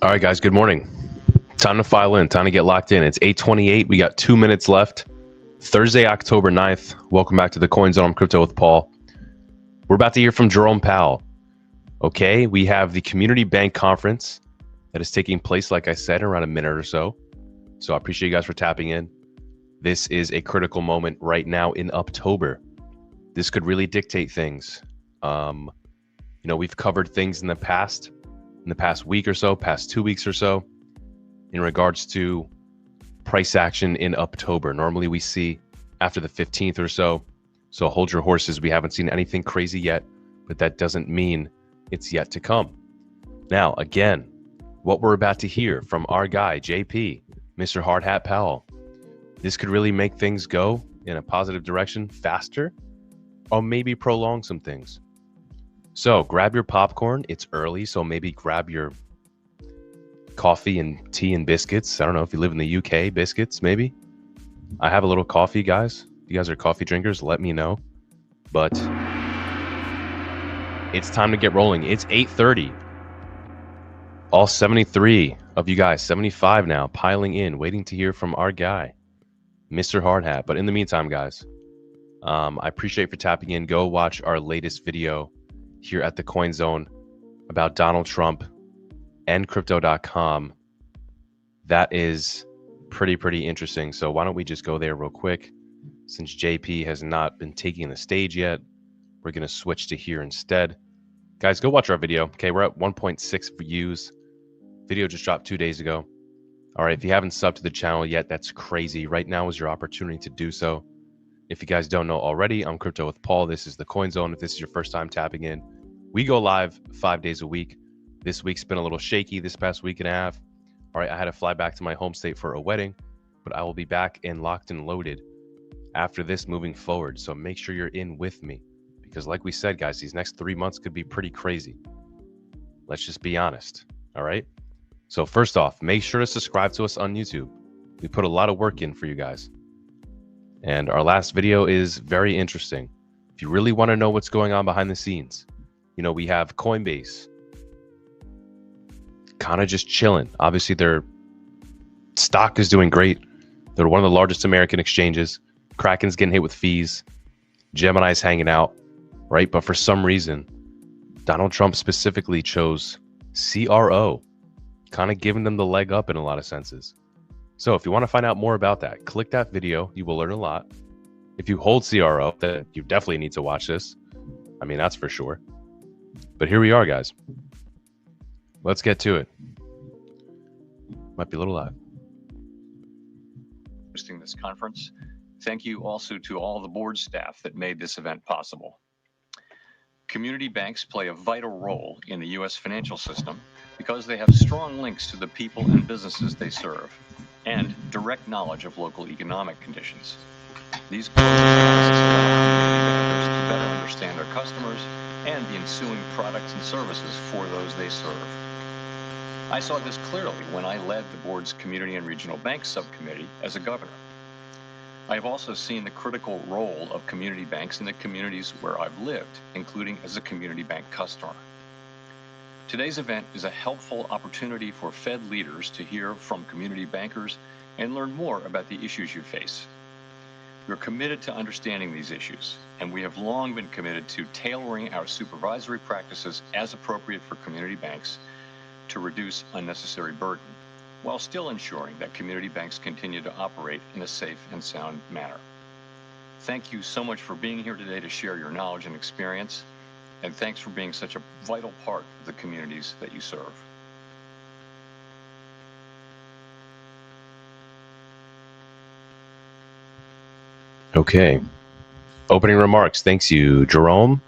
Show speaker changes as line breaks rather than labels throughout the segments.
All right, guys, good morning. Time to file in, time to get locked in. It's 8:28. We got 2 minutes left. Thursday, October 9th. Welcome back to the Coin Zone. I'm Crypto with Paul. We're about to hear from Jerome Powell. Okay, we have the Community Bank Conference that is taking place, like I said, in around a minute or so. So I appreciate you guys for tapping in. This is a critical moment right now in October. This could really dictate things. We've covered things in the past week or so, past 2 weeks or so, in regards to price action in October. Normally we see after the 15th or so. So hold your horses. We haven't seen anything crazy yet, but that doesn't mean it's yet to come. Now, again, what we're about to hear from our guy, JP, Mr. Hard Hat Powell, this could really make things go in a positive direction faster, or maybe prolong some things. So grab your popcorn. It's early, so maybe grab your coffee and tea and biscuits. I don't know if you live in the UK, biscuits, maybe. I have a little coffee, guys. If you guys are coffee drinkers, let me know. But it's time to get rolling. It's 8:30. All 73 of you guys, 75 now, piling in, waiting to hear from our guy, Mr. Hard Hat. But in the meantime, guys, I appreciate you for tapping in. Go watch our latest video here at the Coin Zone about Donald Trump and crypto.com. That is pretty interesting. So why don't we just go there real quick? Since JP has not been taking the stage yet, we're going to switch to here instead. Guys, go watch our video. Okay, we're at 1.6 views. Video just dropped 2 days ago. All right, if you haven't subbed to the channel yet, that's crazy. Right now is your opportunity to do so. If you guys don't know already, I'm Crypto with Paul. This is the Coin Zone. If this is your first time tapping in, we go live 5 days a week. This week's been a little shaky this past week and a half. All right, I had to fly back to my home state for a wedding, but I will be back and locked and loaded after this moving forward. So make sure you're in with me because like we said, guys, these next 3 months could be pretty crazy. Let's just be honest. All right. So first off, make sure to subscribe to us on YouTube. We put a lot of work in for you guys. And our last video is very interesting. If you really want to know what's going on behind the scenes, we have Coinbase kind of just chilling. Obviously, their stock is doing great. They're one of the largest American exchanges. Kraken's getting hit with fees. Gemini's hanging out, right? But for some reason, Donald Trump specifically chose CRO, kind of giving them the leg up in a lot of senses. So if you want to find out more about that, click that video. You will learn a lot. If you hold CRO, then you definitely need to watch this. I mean, that's for sure. But here we are, guys. Let's get to it. Might be a little loud.
Hosting this conference. Thank you also to all the board staff that made this event possible. Community banks play a vital role in the U.S. financial system because they have strong links to the people and businesses they serve and direct knowledge of local economic conditions. These close analysis allow community bankers to better understand their customers and the ensuing products and services for those they serve. I saw this clearly when I led the board's Community and Regional Bank Subcommittee as a governor. I have also seen the critical role of community banks in the communities where I've lived, including as a community bank customer. Today's event is a helpful opportunity for Fed leaders to hear from community bankers and learn more about the issues you face. We're committed to understanding these issues, and we have long been committed to tailoring our supervisory practices as appropriate for community banks to reduce unnecessary burden, while still ensuring that community banks continue to operate in a safe and sound manner. Thank you so much for being here today to share your knowledge and experience, and thanks for being such a vital part of the communities that you serve.
Okay. Opening remarks. Thanks you, Jerome.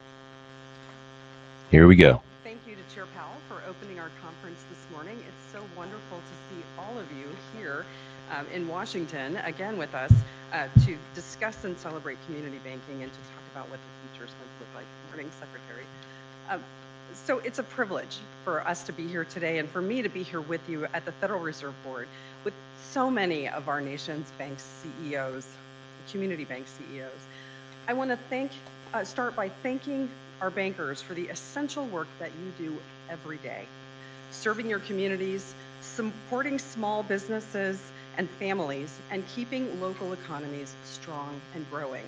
Here we go.
Thank you to Chair Powell for opening our conference this morning. It's so wonderful to see all of you here in Washington, again with us, to discuss and celebrate community banking and to talk about what the future is going to look like. Good morning, Secretary. So it's a privilege for us to be here today and for me to be here with you at the Federal Reserve Board with so many of our nation's bank CEOs, community bank CEOs. I want to start by thanking our bankers for the essential work that you do every day. serving your communities, supporting small businesses and families, and keeping local economies strong and growing.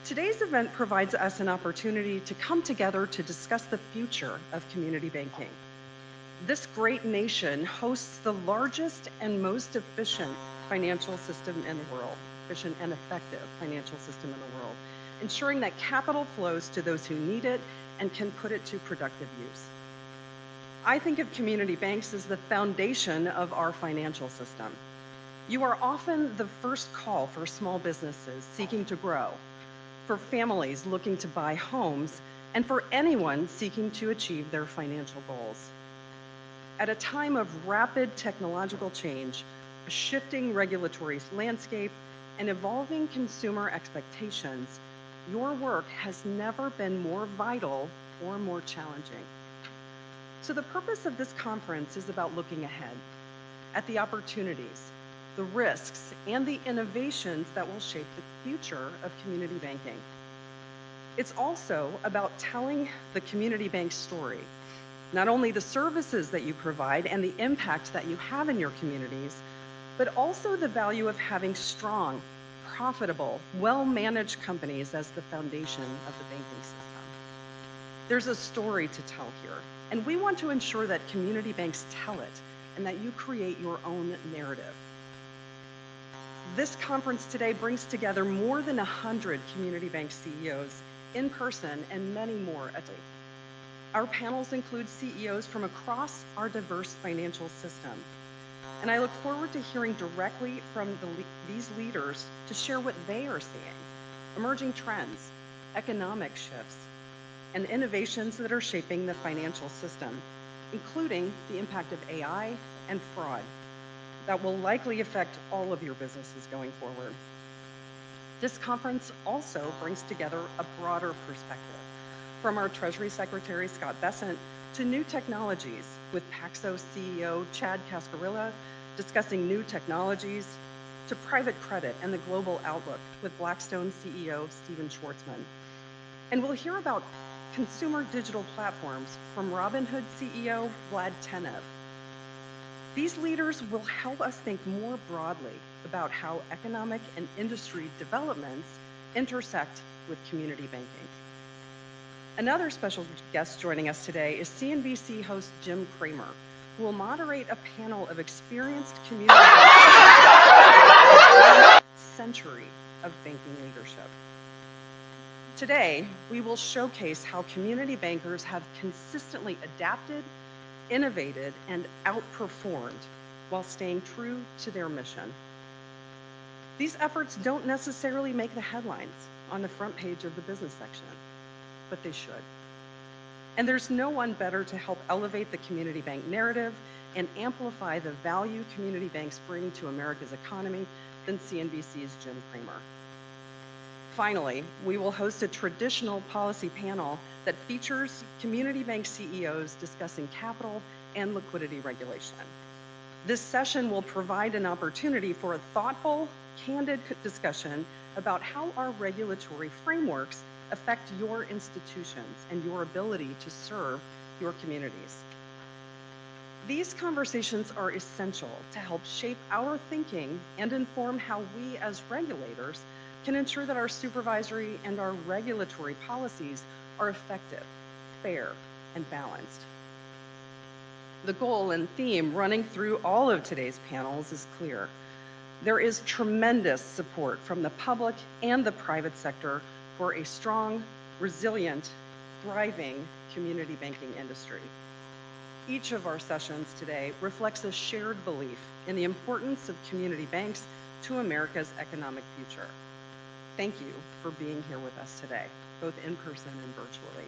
Today's event provides us an opportunity to come together to discuss the future of community banking. This great nation hosts the largest and most efficient financial system in the world, efficient and effective financial system in the world, ensuring that capital flows to those who need it and can put it to productive use. I think of community banks as the foundation of our financial system. You are often the first call for small businesses seeking to grow, for families looking to buy homes, and for anyone seeking to achieve their financial goals. At a time of rapid technological change, a shifting regulatory landscape, and evolving consumer expectations, your work has never been more vital or more challenging. So the purpose of this conference is about looking ahead at the opportunities, the risks, and the innovations that will shape the future of community banking. It's also about telling the community bank story, not only the services that you provide and the impact that you have in your communities, but also the value of having strong, profitable, well-managed companies as the foundation of the banking system. There's a story to tell here, and we want to ensure that community banks tell it and that you create your own narrative. This conference today brings together more than 100 community bank CEOs in person and many more at late. Our panels include CEOs from across our diverse financial system. And I look forward to hearing directly from these leaders to share what they are seeing, emerging trends, economic shifts, and innovations that are shaping the financial system, including the impact of AI and fraud that will likely affect all of your businesses going forward. This conference also brings together a broader perspective, from our Treasury Secretary, Scott Bessent, to new technologies, with Paxos CEO Chad Cascarilla discussing new technologies, to private credit and the global outlook with Blackstone CEO Stephen Schwartzman. And we'll hear about consumer digital platforms from Robinhood CEO Vlad Tenev. These leaders will help us think more broadly about how economic and industry developments intersect with community banking. Another special guest joining us today is CNBC host Jim Cramer, who will moderate a panel of experienced community bankers century of banking leadership. Today, we will showcase how community bankers have consistently adapted, innovated, and outperformed while staying true to their mission. These efforts don't necessarily make the headlines on the front page of the business section, but they should. And there's no one better to help elevate the community bank narrative and amplify the value community banks bring to America's economy than CNBC's Jim Cramer. Finally, we will host a traditional policy panel that features community bank CEOs discussing capital and liquidity regulation. This session will provide an opportunity for a thoughtful, candid discussion about how our regulatory frameworks affect your institutions and your ability to serve your communities. These conversations are essential to help shape our thinking and inform how we as regulators can ensure that our supervisory and our regulatory policies are effective, fair, and balanced. The goal and theme running through all of today's panels is clear. There is tremendous support from the public and the private sector for a strong, resilient, thriving community banking industry. Each of our sessions today reflects a shared belief in the importance of community banks to America's economic future. Thank you for being here with us today, both in person and virtually.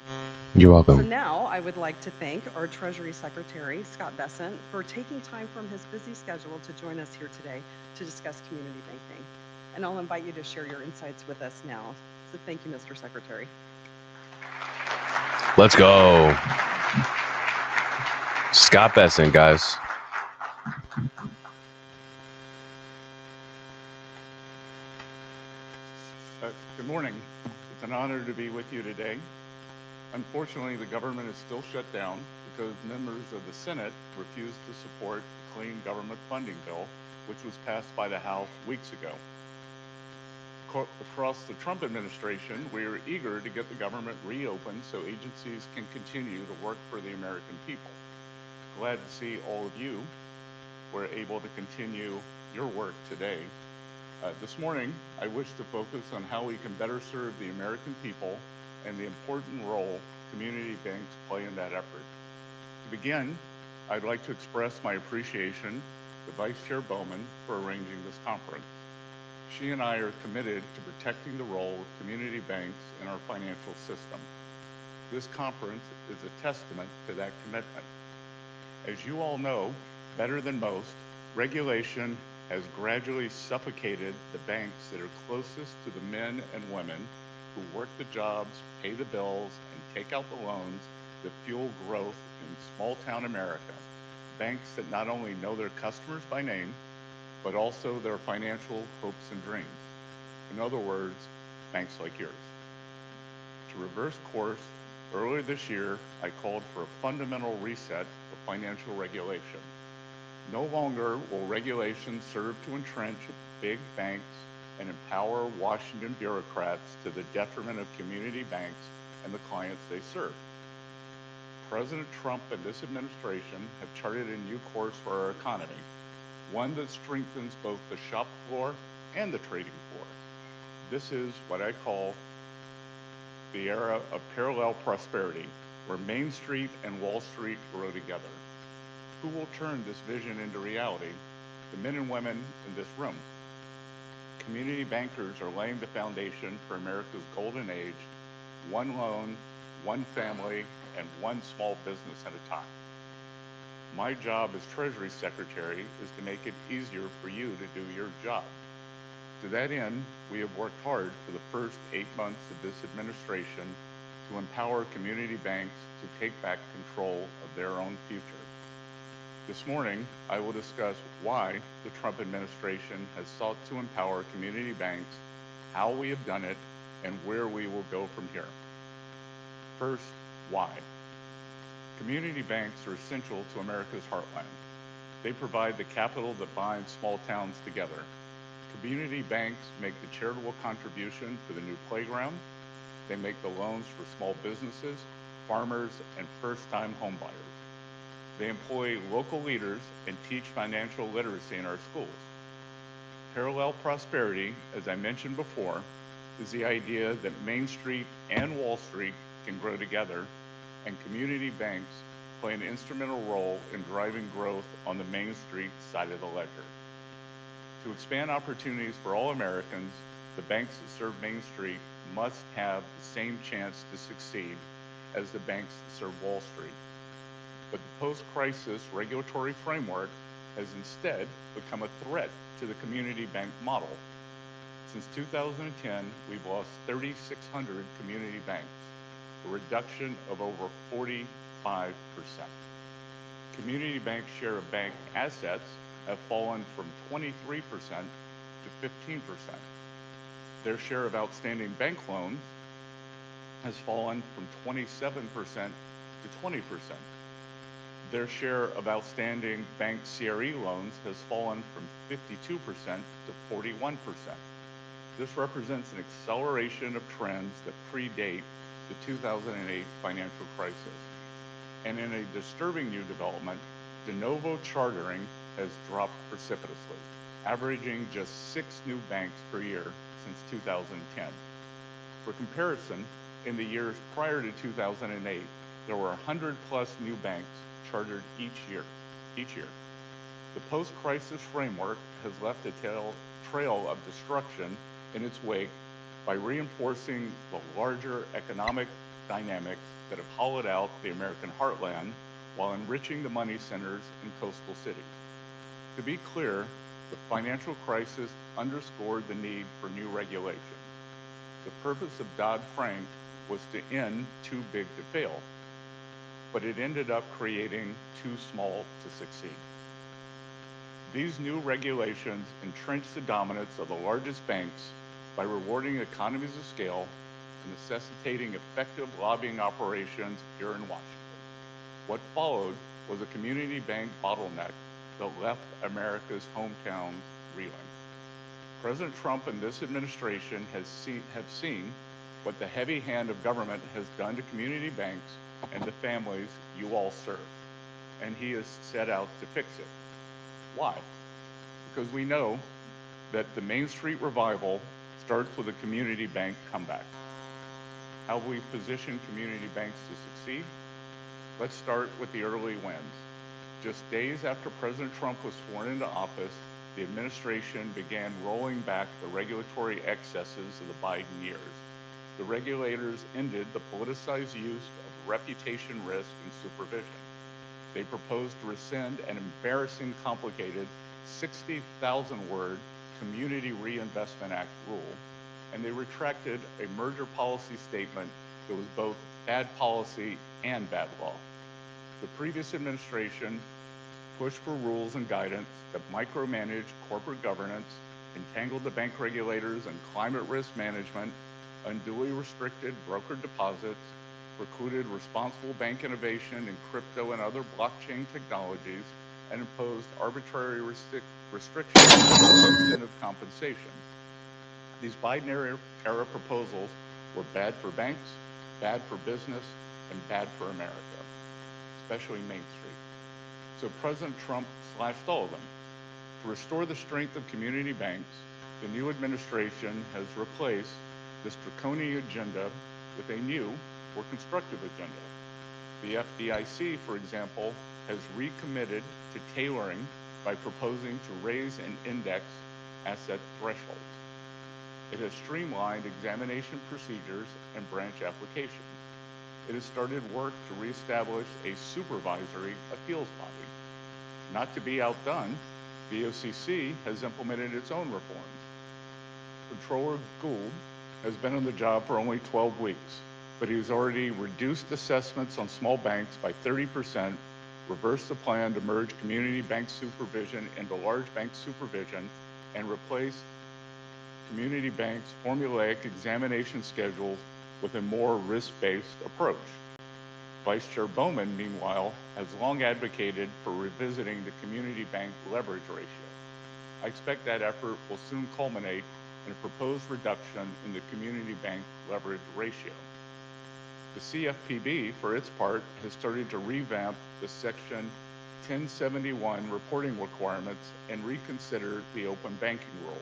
You're welcome.
So now I would like to thank our Treasury Secretary, Scott Bessent, for taking time from his busy schedule to join us here today to discuss community banking. And I'll invite you to share your insights with us now. So thank you, Mr. Secretary.
Let's go. Scott Bessent, guys.
Good morning. It's an honor to be with you today. Unfortunately, the government is still shut down. because members of the Senate refused to support the clean government funding bill, which was passed by the House weeks ago. Across the Trump administration, we are eager to get the government reopened so agencies can continue to work for the American people. Glad to see all of you were able to continue your work today. This morning, I wish to focus on how we can better serve the American people and the important role community banks play in that effort. To begin, I'd like to express my appreciation to Vice Chair Bowman for arranging this conference. She and I are committed to protecting the role of community banks in our financial system. This conference is a testament to that commitment. As you all know, better than most, regulation has gradually suffocated the banks that are closest to the men and women who work the jobs, pay the bills, and take out the loans that fuel growth in small town America. Banks that not only know their customers by name, but also their financial hopes and dreams. In other words, banks like yours. To reverse course, earlier this year, I called for a fundamental reset of financial regulation. No longer will regulation serve to entrench big banks and empower Washington bureaucrats to the detriment of community banks and the clients they serve. President Trump and this administration have charted a new course for our economy, one that strengthens both the shop floor and the trading floor. This is what I call the era of parallel prosperity, where Main Street and Wall Street grow together. Who will turn this vision into reality? The men and women in this room. Community bankers are laying the foundation for America's golden age, one loan, one family, and one small business at a time. My job as Treasury Secretary is to make it easier for you to do your job. To that end, we have worked hard for the first 8 months of this administration to empower community banks to take back control of their own future. This morning, I will discuss why the Trump administration has sought to empower community banks, how we have done it, and where we will go from here. First, why? Community banks are essential to America's heartland. They provide the capital that binds small towns together. Community banks make the charitable contribution for the new playground. They make the loans for small businesses, farmers, and first-time homebuyers. They employ local leaders and teach financial literacy in our schools. Parallel prosperity, as I mentioned before, is the idea that Main Street and Wall Street can grow together, and community banks play an instrumental role in driving growth on the Main Street side of the ledger. To expand opportunities for all Americans, the banks that serve Main Street must have the same chance to succeed as the banks that serve Wall Street. But the post-crisis regulatory framework has instead become a threat to the community bank model. Since 2010, we've lost 3,600 community banks, a reduction of over 45%. Community bank share of bank assets have fallen from 23% to 15%. Their share of outstanding bank loans has fallen from 27% to 20%. Their share of outstanding bank CRE loans has fallen from 52% to 41%. This represents an acceleration of trends that predate the 2008 financial crisis. And in a disturbing new development, de novo chartering has dropped precipitously, averaging just 6 new banks per year since 2010. For comparison, in the years prior to 2008, there were 100 plus new banks chartered each year. The post-crisis framework has left a trail of destruction in its wake by reinforcing the larger economic dynamics that have hollowed out the American heartland while enriching the money centers in coastal cities. To be clear, the financial crisis underscored the need for new regulations. The purpose of Dodd-Frank was to end too big to fail, but it ended up creating too small to succeed. These new regulations entrench the dominance of the largest banks by rewarding economies of scale and necessitating effective lobbying operations here in Washington. What followed was a community bank bottleneck that left America's hometowns reeling. President Trump and this administration have seen what the heavy hand of government has done to community banks and the families you all serve, and he has set out to fix it. Why? Because we know that the Main Street revival starts with a community bank comeback. How have we positioned community banks to succeed? Let's start with the early wins. Just days after President Trump was sworn into office, the administration began rolling back the regulatory excesses of the Biden years. The regulators ended the politicized use of reputation risk and supervision. They proposed to rescind an embarrassing, complicated 60,000-word Community Reinvestment Act rule, and they retracted a merger policy statement that was both bad policy and bad law. The previous administration pushed for rules and guidance that micromanaged corporate governance, entangled the bank regulators in climate risk management, unduly restricted brokered deposits, precluded responsible bank innovation in crypto and other blockchain technologies, and imposed arbitrary restrictions on incentive compensation. These Biden era proposals were bad for banks, bad for business, and bad for America, especially Main Street. So President Trump slashed all of them. To restore the strength of community banks, the new administration has replaced this draconian agenda with a new, more constructive agenda. The FDIC, for example, has recommitted to tailoring by proposing to raise and index asset thresholds. It has streamlined examination procedures and branch applications. It has started work to reestablish a supervisory appeals body. Not to be outdone, the OCC has implemented its own reforms. Controller Gould has been on the job for only 12 weeks, but he's already reduced assessments on small banks by 30%, reversed the plan to merge community bank supervision into large bank supervision, and replace community banks' formulaic examination schedules with a more risk-based approach. Vice Chair Bowman, meanwhile, has long advocated for revisiting the community bank leverage ratio. I expect that effort will soon culminate in a proposed reduction in the community bank leverage ratio. The CFPB, for its part, has started to revamp the Section 1071 reporting requirements and reconsider the open banking rule.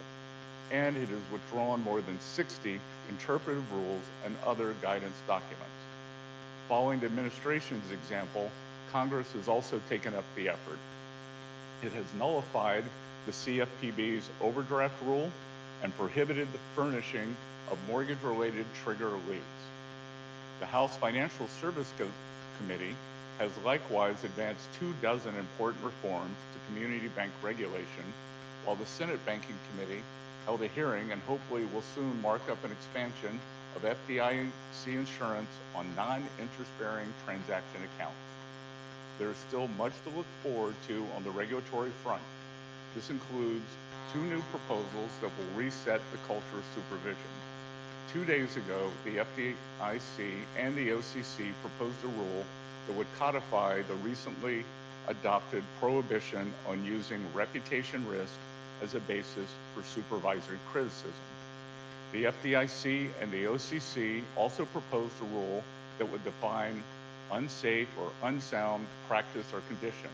And it has withdrawn more than 60 interpretive rules and other guidance documents. Following the administration's example, Congress has also taken up the effort. It has nullified the CFPB's overdraft rule and prohibited the furnishing of mortgage-related trigger leads. The House Financial Service Committee has likewise advanced 24 important reforms to community bank regulation, while the Senate Banking Committee held a hearing and hopefully will soon mark up an expansion of FDIC insurance on non-interest-bearing transaction accounts. There is still much to look forward to on the regulatory front. This includes 2 new proposals that will reset the culture of supervision. 2 days ago, the FDIC and the OCC proposed a rule that would codify the recently adopted prohibition on using reputation risk as a basis for supervisory criticism. The FDIC and the OCC also proposed a rule that would define unsafe or unsound practice or condition.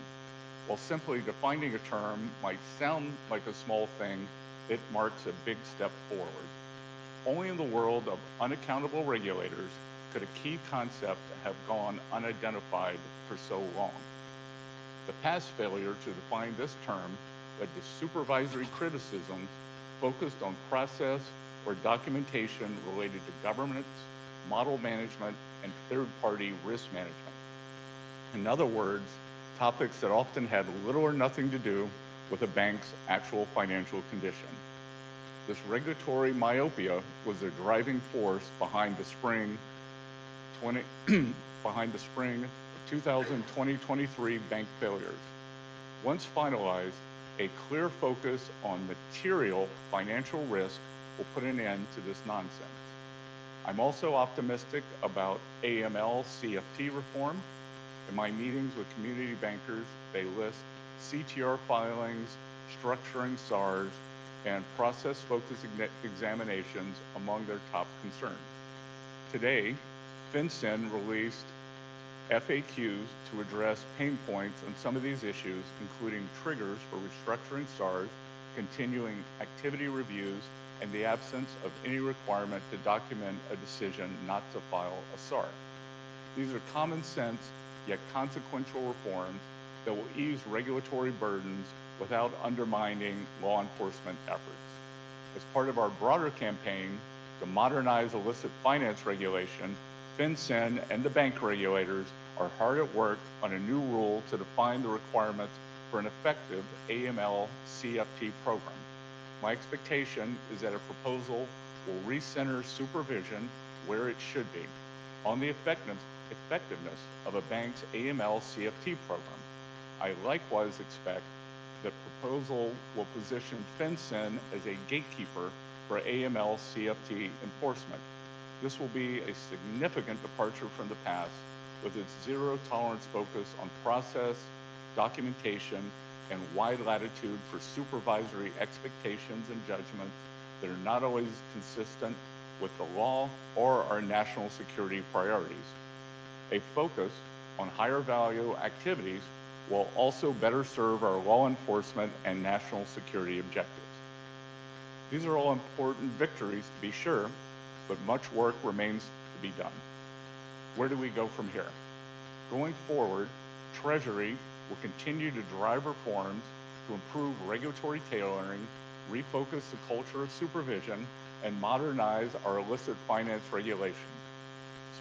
While simply defining a term might sound like a small thing, it marks a big step forward. Only in the world of unaccountable regulators could a key concept have gone unidentified for so long. The past failure to define this term led to supervisory criticisms focused on process or documentation related to governance, model management, and third-party risk management. In other words, topics that often had little or nothing to do with a bank's actual financial condition. This regulatory myopia was the driving force behind the spring 2020-23 bank failures. Once finalized, a clear focus on material financial risk will put an end to this nonsense. I'm also optimistic about AML CFT reform. In my meetings with community bankers, they list CTR filings, structuring SARs, and process-focused examinations among their top concerns. Today, FinCEN released FAQs to address pain points on some of these issues, including triggers for restructuring SARs, continuing activity reviews, and the absence of any requirement to document a decision not to file a SAR. These are common sense, yet consequential reforms that will ease regulatory burdens without undermining law enforcement efforts. As part of our broader campaign to modernize illicit finance regulation, FinCEN and the bank regulators are hard at work on a new rule to define the requirements for an effective AML-CFT program. My expectation is that a proposal will recenter supervision where it should be, on the effectiveness of a bank's AML-CFT program. I likewise expect the proposal will position FinCEN as a gatekeeper for AML-CFT enforcement. This will be a significant departure from the past with its zero-tolerance focus on process, documentation, and wide latitude for supervisory expectations and judgments that are not always consistent with the law or our national security priorities. A focus on higher value activities will also better serve our law enforcement and national security objectives. These are all important victories, to be sure, but much work remains to be done. Where do we go from here? Going forward, Treasury will continue to drive reforms to improve regulatory tailoring, refocus the culture of supervision, and modernize our illicit finance regulations.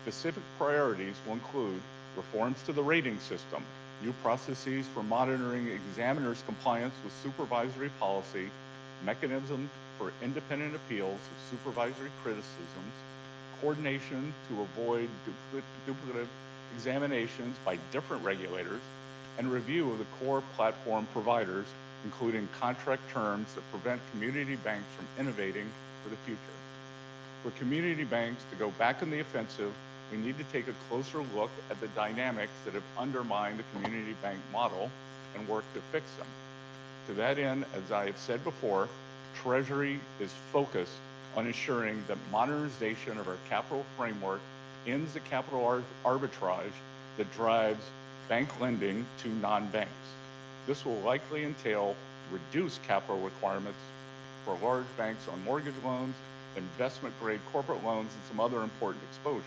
Specific priorities will include reforms to the rating system, new processes for monitoring examiners' compliance with supervisory policy, mechanisms for independent appeals of supervisory criticisms, coordination to avoid duplicative examinations by different regulators, and review of the core platform providers, including contract terms that prevent community banks from innovating for the future. For community banks to go back on the offensive, we need to take a closer look at the dynamics that have undermined the community bank model and work to fix them. To that end, as I have said before, Treasury is focused on ensuring that modernization of our capital framework ends the capital arbitrage that drives bank lending to non-banks. This will likely entail reduced capital requirements for large banks on mortgage loans, investment-grade corporate loans, and some other important exposures.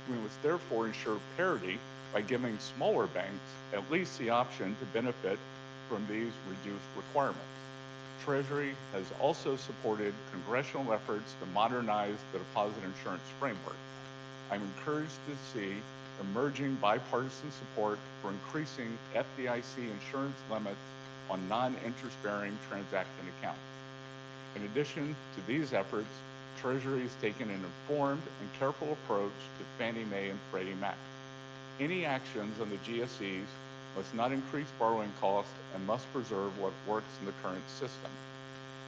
We must therefore ensure parity by giving smaller banks at least the option to benefit from these reduced requirements. Treasury has also supported congressional efforts to modernize the deposit insurance framework. I'm encouraged to see emerging bipartisan support for increasing FDIC insurance limits on non-interest-bearing transaction accounts. In addition to these efforts, Treasury has taken an informed and careful approach to Fannie Mae and Freddie Mac. Any actions on the GSEs must not increase borrowing costs and must preserve what works in the current system.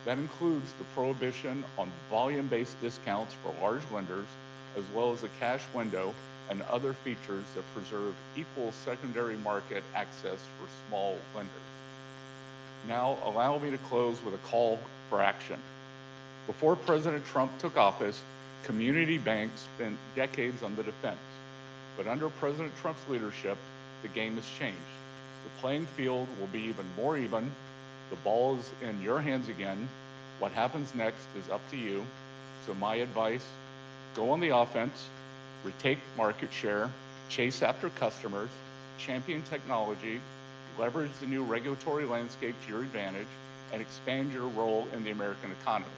That includes the prohibition on volume-based discounts for large lenders, as well as the cash window and other features that preserve equal secondary market access for small lenders. Now, allow me to close with a call for action. Before President Trump took office, community banks spent decades on the defense. But under President Trump's leadership, the game has changed. The playing field will be even more even. The ball is in your hands again. What happens next is up to you. So my advice, go on the offense, retake market share, chase after customers, champion technology, leverage the new regulatory landscape to your advantage, and expand your role in the American economy.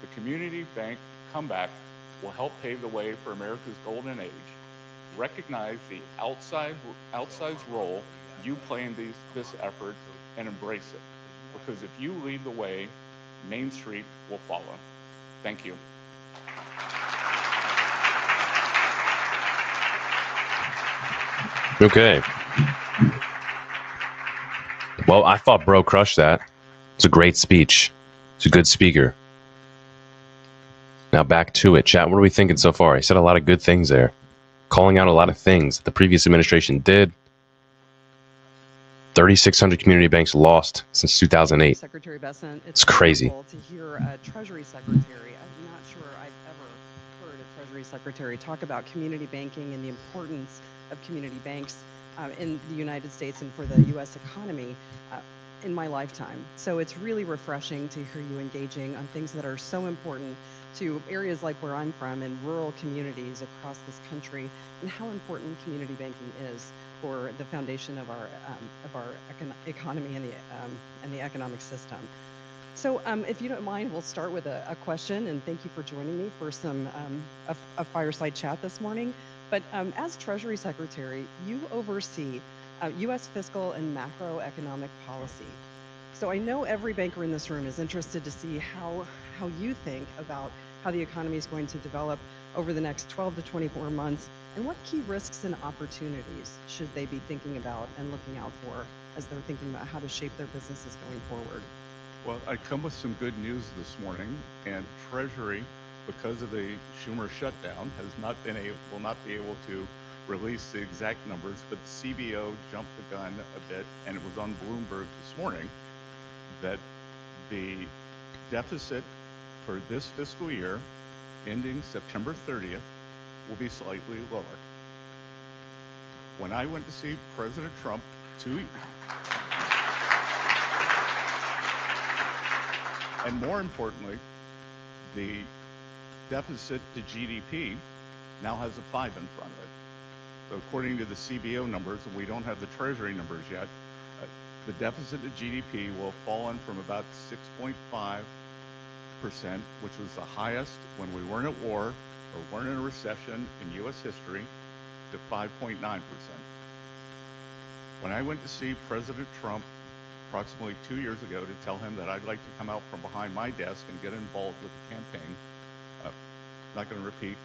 The community bank comeback will help pave the way for America's golden age. Recognize the outsized role you play in this effort and embrace it. Because if you lead the way, Main Street will follow. Thank you.
Okay. Well, I thought bro crushed that. It's a great speech. It's a good speaker. Now back to it. Chat, what are we thinking so far? He said a lot of good things there. Calling out a lot of things that the previous administration did, 3,600 community banks lost since 2008.
Secretary Bessent,
It's crazy
to hear a Treasury Secretary. I'm not sure I've ever heard a Treasury Secretary talk about community banking and the importance of community banks in the United States and for the U.S. economy in my lifetime. So it's really refreshing to hear you engaging on things that are so important to areas like where I'm from and rural communities across this country, and how important community banking is for the foundation of our economy and the economic system. So if you don't mind, we'll start with a question, and thank you for joining me for some a fireside chat this morning. But as Treasury Secretary, you oversee U.S. fiscal and macroeconomic policy. So I know every banker in this room is interested to see how you think about how the economy is going to develop over the next 12 to 24 months, and what key risks and opportunities should they be thinking about and looking out for as they're thinking about how to shape their businesses going forward.
Well, I come with some good news this morning, and Treasury, because of the Schumer shutdown, will not be able to release the exact numbers, but the CBO jumped the gun a bit, and it was on Bloomberg this morning that the deficit for this fiscal year, ending September 30th, will be slightly lower. When I went to see President Trump and more importantly, the deficit to GDP now has a 5 in front of it. So according to the CBO numbers, and we don't have the Treasury numbers yet, the deficit to GDP will have fallen from about 6.5%, which was the highest when we weren't at war or weren't in a recession in U.S. history, to 5.9%. When I went to see President Trump approximately 2 years ago to tell him that I'd like to come out from behind my desk and get involved with the campaign, not going to repeat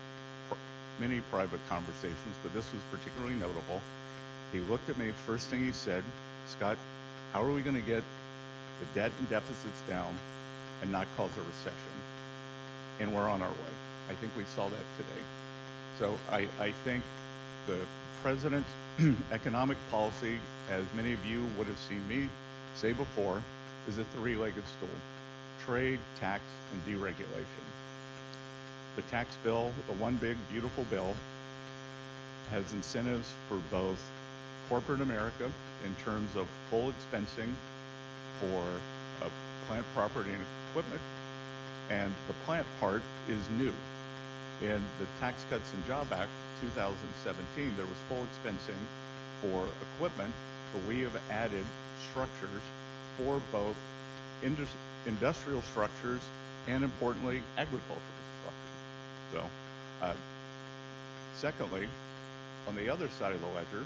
many private conversations, but this was particularly notable. He looked at me, first thing he said, "Scott, how are we going to get the debt and deficits down and not cause a recession?" And we're on our way. I think we saw that today. So I think the president's economic policy, as many of you would have seen me say before, is a three-legged stool: trade, tax, and deregulation. The tax bill, the one big beautiful bill, has incentives for both corporate America in terms of full expensing for plant property and equipment, and the plant part is new. In the Tax Cuts and Jobs Act 2017, there was full expensing for equipment, but we have added structures for both industrial structures and, importantly, agricultural structures. So, secondly, on the other side of the ledger,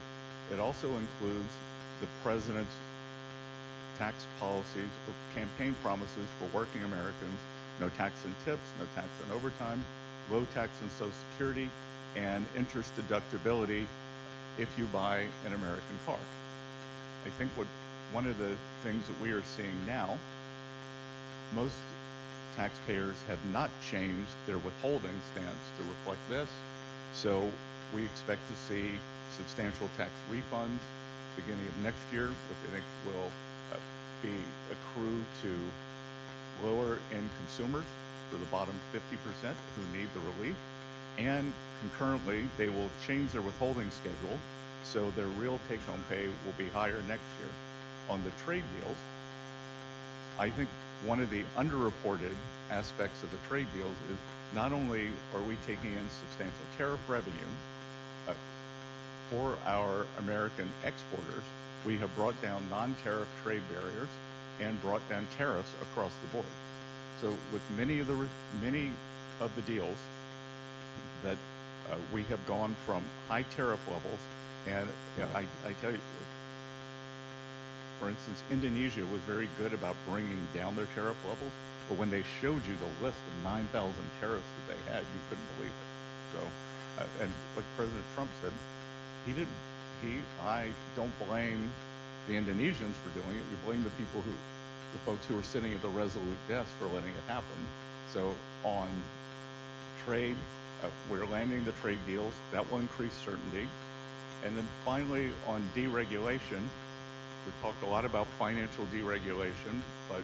it also includes the president's tax policies or campaign promises for working Americans: no tax on tips, no tax on overtime, low tax on Social Security, and interest deductibility if you buy an American car. I think one of the things that we are seeing now, most taxpayers have not changed their withholding stance to reflect this. So we expect to see substantial tax refunds beginning of next year, which I think will accrue to lower end consumers, for the bottom 50% who need the relief. And concurrently, they will change their withholding schedule, so their real take-home pay will be higher next year. On the trade deals, I think one of the underreported aspects of the trade deals is not only are we taking in substantial tariff revenue for our American exporters, we have brought down non-tariff trade barriers and brought down tariffs across the board. So with many of the deals that we have gone from high tariff levels, and I tell you, for instance, Indonesia was very good about bringing down their tariff levels, but when they showed you the list of 9,000 tariffs that they had, you couldn't believe it. So, and like President Trump said, I don't blame the Indonesians for doing it. You blame the folks who are sitting at the Resolute desk for letting it happen. So on trade, we're landing the trade deals. That will increase certainty. And then finally, on deregulation, We've talked a lot about financial deregulation, but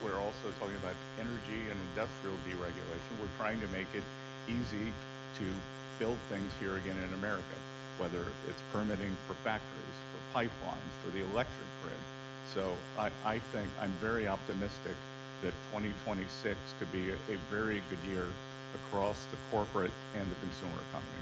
we're also talking about energy and industrial deregulation. We're trying to make it easy to build things here again in America, whether it's permitting for factories, for pipelines, for the electric grid. So I think I'm very optimistic that 2026 could be a very good year across the corporate and the consumer economy.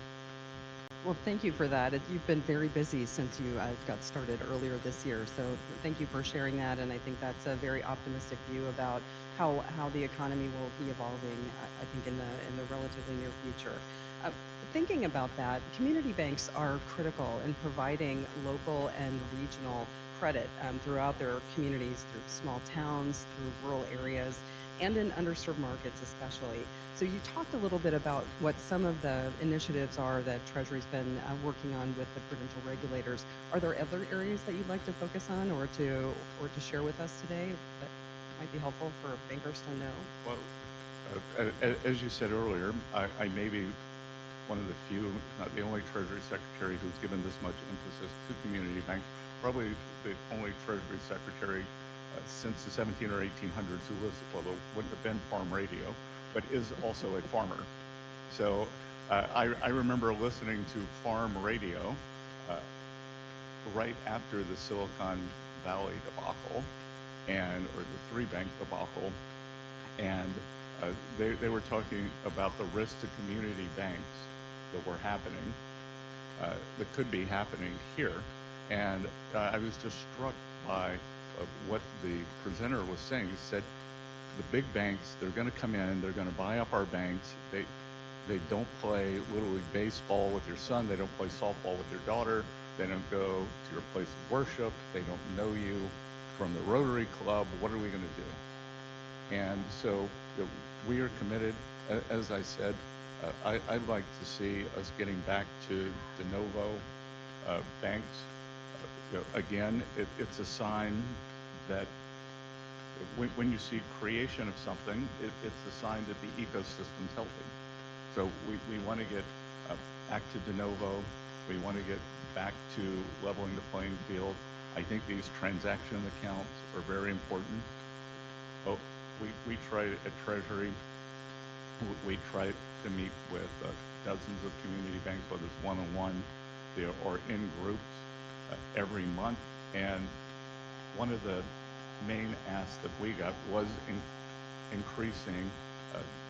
Well, thank you for that. You've been very busy since you got started earlier this year. So thank you for sharing that. And I think that's a very optimistic view about how the economy will be evolving, I think, in the relatively near future. Uh, Thinking about that, community banks are critical in providing local and regional credit throughout their communities, through small towns, through rural areas, and in underserved markets especially. So you talked a little bit about what some of the initiatives are that Treasury's been working on with the prudential regulators. Are there other areas that you'd like to focus on or to share with us today that might be helpful for bankers to know?
Well, as you said earlier, I may be one of the few, if not the only Treasury Secretary who's given this much emphasis to community banks, probably the only Treasury Secretary since the 17 or 1800s who was, well, wouldn't have been farm radio, but is also a farmer. So I remember listening to farm radio right after the Silicon Valley debacle, or the three-bank debacle, and they were talking about the risk to community banks that were happening, that could be happening here. And I was just struck by what the presenter was saying. He said, the big banks, they're going to come in, they're going to buy up our banks. They don't play Little League Baseball with your son. They don't play softball with your daughter. They don't go to your place of worship. They don't know you from the Rotary Club. What are we going to do? And so we are committed. As I said, I'd like to see us getting back to de novo banks. Again, it's a sign that when you see creation of something, it's a sign that the ecosystem's healthy. So we want to get back to de novo. We want to get back to leveling the playing field. I think these transaction accounts are very important. Oh, we try at Treasury, we try to meet with dozens of community banks, whether it's one-on-one or in groups every month. And one of the main asks that we got was increasing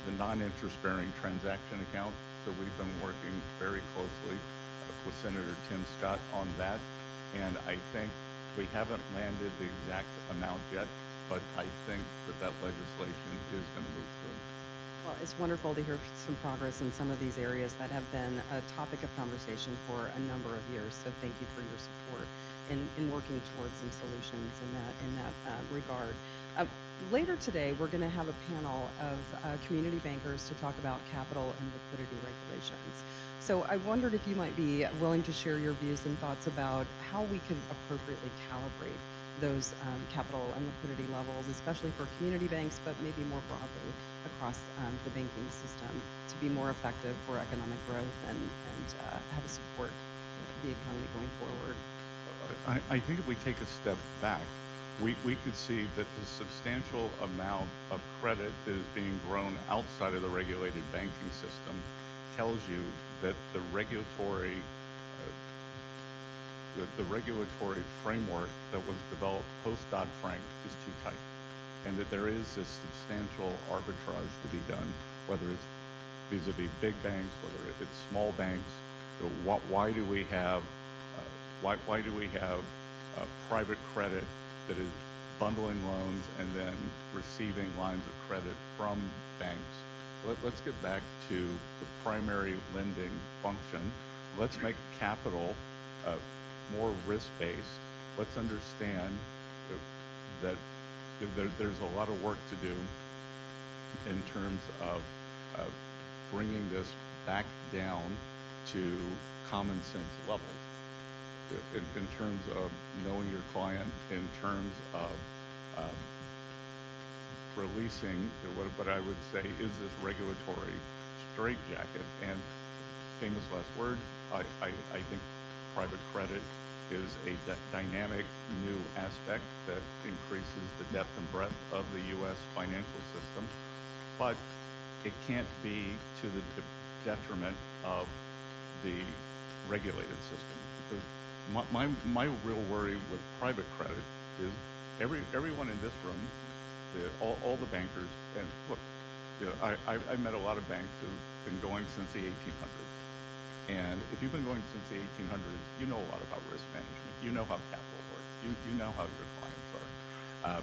the non-interest bearing transaction account. So we've been working very closely with Senator Tim Scott on that. And I think we haven't landed the exact amount yet, but I think that legislation is going to move through.
Well, it's wonderful to hear some progress in some of these areas that have been a topic of conversation for a number of years. So thank you for your support in working towards some solutions in that regard. Later today, we're going to have a panel of community bankers to talk about capital and liquidity regulations. So I wondered if you might be willing to share your views and thoughts about how we can appropriately calibrate those capital and liquidity levels, especially for community banks, but maybe more broadly across the banking system to be more effective for economic growth and how to support the economy going forward.
I think if we take a step back, we could see that the substantial amount of credit that is being grown outside of the regulated banking system tells you that the regulatory framework that was developed post-Dodd-Frank is too tight, and that there is this substantial arbitrage to be done, whether it's vis-a-vis big banks, whether it's small banks. So why do we have private credit that is bundling loans and then receiving lines of credit from banks? Let's get back to the primary lending function. Let's make capital more risk-based. Let's understand that there's a lot of work to do in terms of bringing this back down to common sense levels. In terms of knowing your client, in terms of releasing what I would say is this regulatory straitjacket. And famous last words, I think private credit is a dynamic new asset aspect that increases the depth and breadth of the U.S. financial system, but it can't be to the detriment of the regulated system. Because my real worry with private credit is everyone in this room, all the bankers, and look, I met a lot of banks who've been going since the 1800s. And if you've been going since the 1800s, you know a lot about risk management. You know how capital works. You know how your clients are.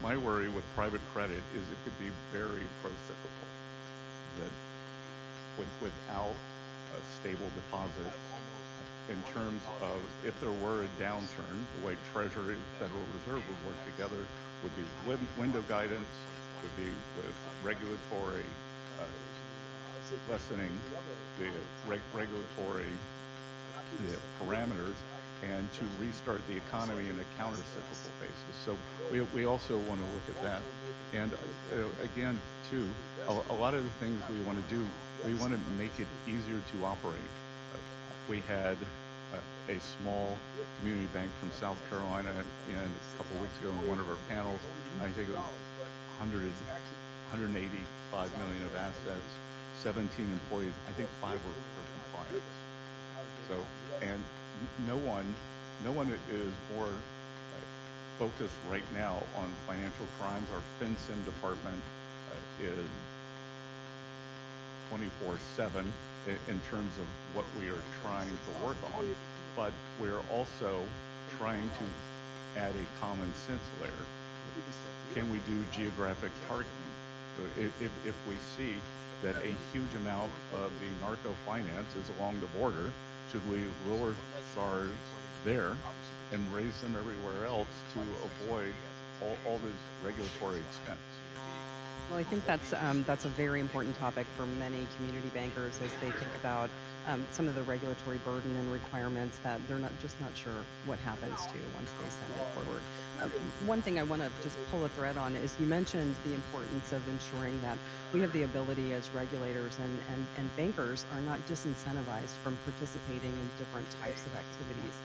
My worry with private credit is it could be very pro-cyclical. That without a stable deposit, in terms of if there were a downturn, the way Treasury and Federal Reserve would work together would be window guidance, would be with regulatory lessening the regulatory parameters, and to restart the economy in a counter-cyclical basis. So we also want to look at that. And again, too, a lot of the things we want to do, we want to make it easier to operate. We had a small community bank from South Carolina, and a couple of weeks ago in one of our panels, I think it was 185 million of assets, 17 employees. I think 5 were for compliance. So, and no one is more focused right now on financial crimes. Our FinCEN department is 24/7 in terms of what we are trying to work on, but we're also trying to add a common sense layer. Can we do geographic targeting? So if we see that a huge amount of the narco finance is along the border, should we lower SARs there and raise them everywhere else to avoid all this regulatory expense?
Well, I think that's a very important topic for many community bankers as they think about some of the regulatory burden and requirements that they're not sure what happens to once they send it forward. One thing I want to just pull a thread on is you mentioned the importance of ensuring that we have the ability as regulators and bankers are not disincentivized from participating in different types of activities.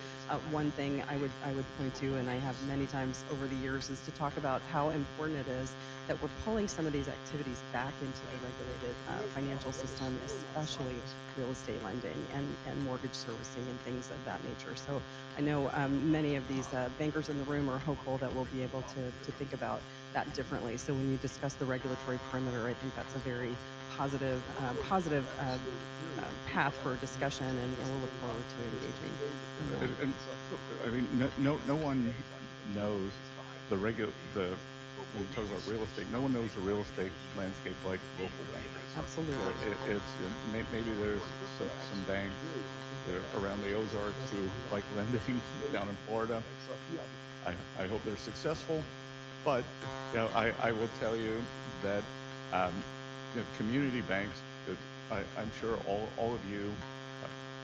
One thing I would point to, and I have many times over the years, is to talk about how important it is that we're pulling some of these activities back into the regulated financial system, especially real estate lending and mortgage servicing and things of that nature. So I know many of these bankers in the room are hopeful that we'll be able to think about that differently. So when you discuss the regulatory perimeter, I think that's a very positive path for discussion, and we'll look forward to engaging.
And I mean, no one knows when we talk about real estate, no one knows the real estate landscape like local bankers.
Absolutely.
Maybe there's some banks around the Ozarks who like lending down in Florida. I hope they're successful, but I will tell you that community banks. I'm sure all of you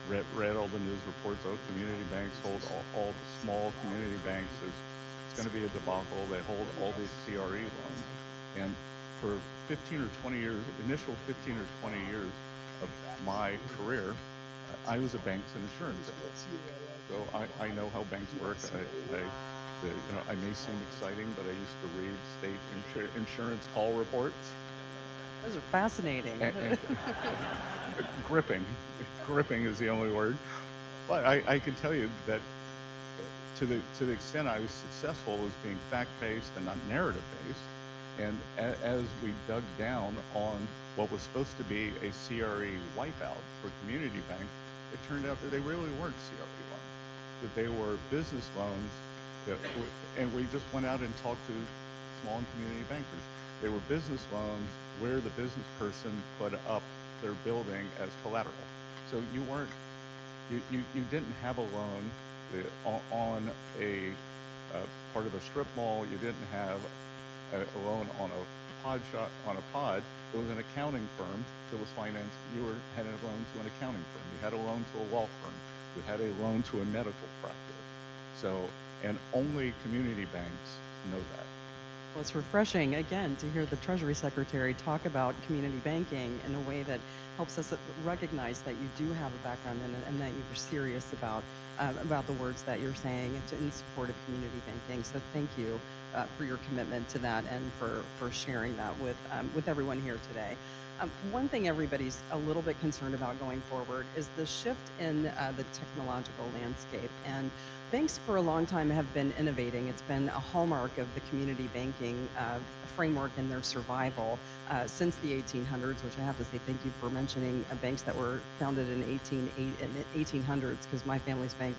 read all the news reports. Oh, community banks hold all the small community banks. It's going to be a debacle. They hold all these CRE loans. And for 15 or 20 years, initial 15 or 20 years of my career, I was a banks and insurance analyst. So I know how banks work. I may seem exciting, but I used to read state insurance call reports.
Those are fascinating.
And gripping is the only word. But I can tell you that to the extent I was successful was being fact-based and not narrative-based. And as we dug down on what was supposed to be a CRE wipeout for community banks, it turned out that they really weren't CRE loans, that they were business loans. And we just went out and talked to small and community bankers. They were business loans where the business person put up their building as collateral. So you didn't have a loan on a part of a strip mall. You didn't have a loan on a pod. It was an accounting firm that was financed. You had a loan to an accounting firm. You had a loan to a law firm. You had a loan to a medical practice. So, and only community banks know that.
Well, it's refreshing, again, to hear the Treasury Secretary talk about community banking in a way that helps us recognize that you do have a background in it and that you were serious about the words that you're saying in support of community banking. So thank you for your commitment to that and for sharing that with everyone here today. One thing everybody's a little bit concerned about going forward is the shift in the technological landscape. And banks for a long time have been innovating. It's been a hallmark of the community banking framework and their survival since the 1800s, which I have to say thank you for mentioning banks that were founded in 1800s, because my family's bank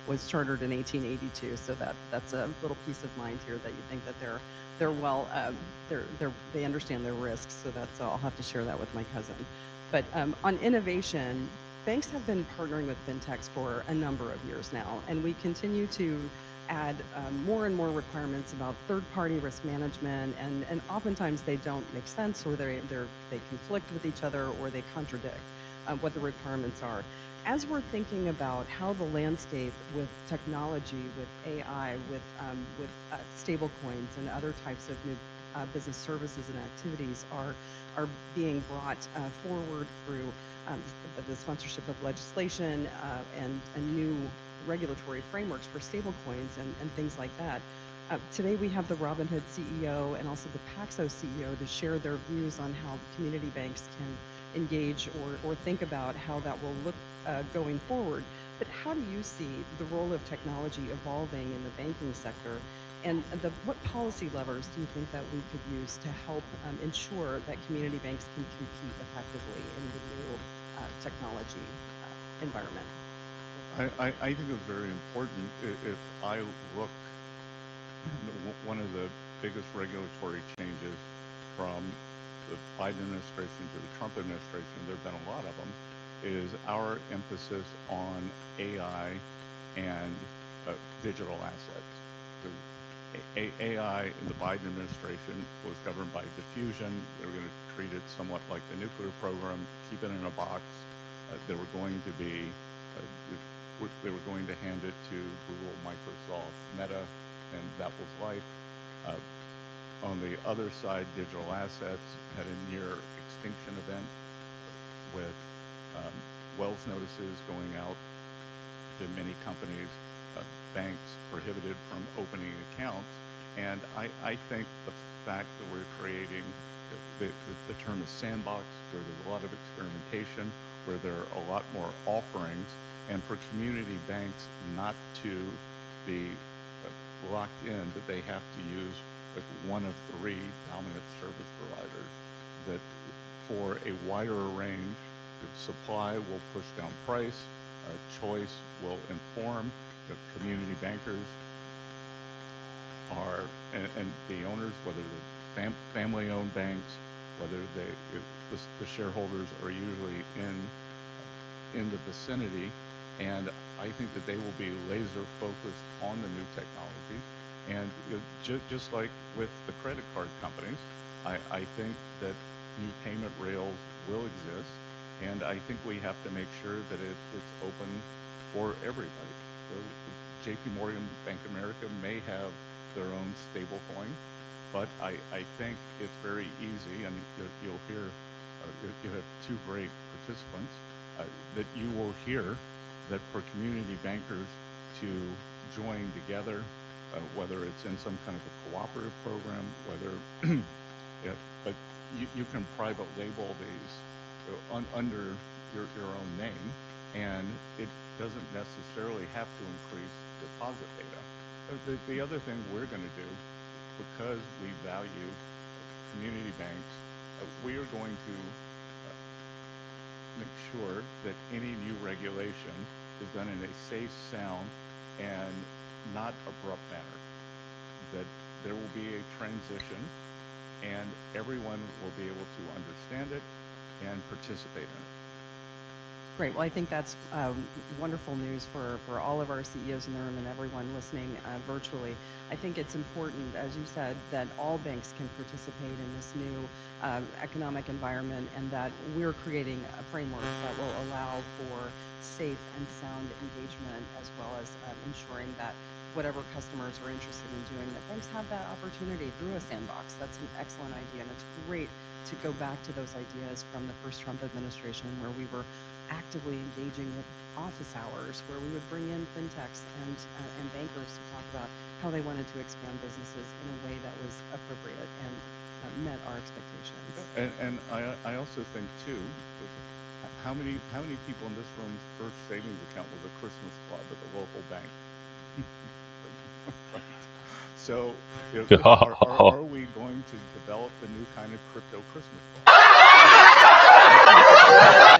was chartered in 1882. So that's a little peace of mind here that you think that they're well, they understand their risks. So that's, I'll have to share that with my cousin. But on innovation, banks have been partnering with fintechs for a number of years now, and we continue to add more and more requirements about third-party risk management, and oftentimes they don't make sense, or they conflict with each other, or they contradict what the requirements are. As we're thinking about how the landscape with technology, with AI, with stablecoins and other types of new business services and activities are being brought forward through the sponsorship of legislation and new regulatory frameworks for stablecoins and things like that. Today we have the Robinhood CEO and also the Paxos CEO to share their views on how community banks can engage or think about how that will look going forward. But how do you see the role of technology evolving in the banking sector? And what policy levers do you think that we could use to help ensure that community banks can compete effectively in the new technology environment?
I think it's very important. If I look, one of the biggest regulatory changes from the Biden administration to the Trump administration, there have been a lot of them, is our emphasis on AI and digital assets. AI in the Biden administration was governed by diffusion. They were going to treat it somewhat like the nuclear program, keep it in a box. They were going to hand it to Google, Microsoft, Meta, and that was life. On the other side, digital assets had a near extinction event with Wells notices going out to many companies, banks prohibited from opening accounts. And I think the fact that we're creating the term is sandbox, where there's a lot of experimentation, where there are a lot more offerings, and for community banks not to be locked in that they have to use like one of three dominant service providers, that for a wider range, supply will push down price, choice will inform. The community bankers are, and the owners, whether they're family-owned banks, whether the shareholders are usually in the vicinity, and I think that they will be laser focused on the new technology. And just like with the credit card companies, I think that new payment rails will exist, and I think we have to make sure that it's open for everybody. So JP Morgan, Bank of America may have their own stable coin, but I think it's very easy, and you'll hear, you have two great participants, that you will hear that for community bankers to join together, whether it's in some kind of a cooperative program, whether, but you can private label these under your own name, and it doesn't necessarily have to increase deposit beta. The other thing we're going to do, because we value community banks, we are going to make sure that any new regulation is done in a safe, sound, and not abrupt manner. That there will be a transition, and everyone will be able to understand it and participate in it.
Great. Well, I think that's wonderful news for all of our CEOs in the room and everyone listening virtually. I think it's important, as you said, that all banks can participate in this new economic environment, and that we're creating a framework that will allow for safe and sound engagement, as well as ensuring that whatever customers are interested in doing, that banks have that opportunity through a sandbox. That's an excellent idea, and it's great to go back to those ideas from the first Trump administration, where we were actively engaging with office hours, where we would bring in fintechs and bankers to talk about how they wanted to expand businesses in a way that was appropriate and met our expectations.
And I also think too, how many people in this room's first savings account was a Christmas club at the local bank? Right. So, are we going to develop a new kind of crypto Christmas club?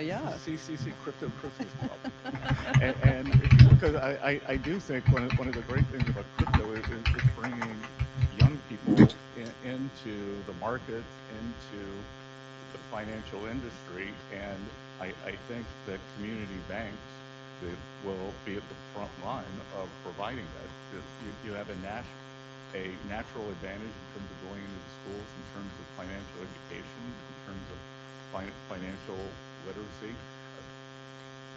Yeah.
CCC Crypto Christmas Club. and because I do think one of the great things about crypto is bringing young people into the market, into the financial industry, and I think that community banks that will be at the front line of providing that. You have a natural advantage in terms of going into the schools, in terms of financial education, in terms of financial literacy.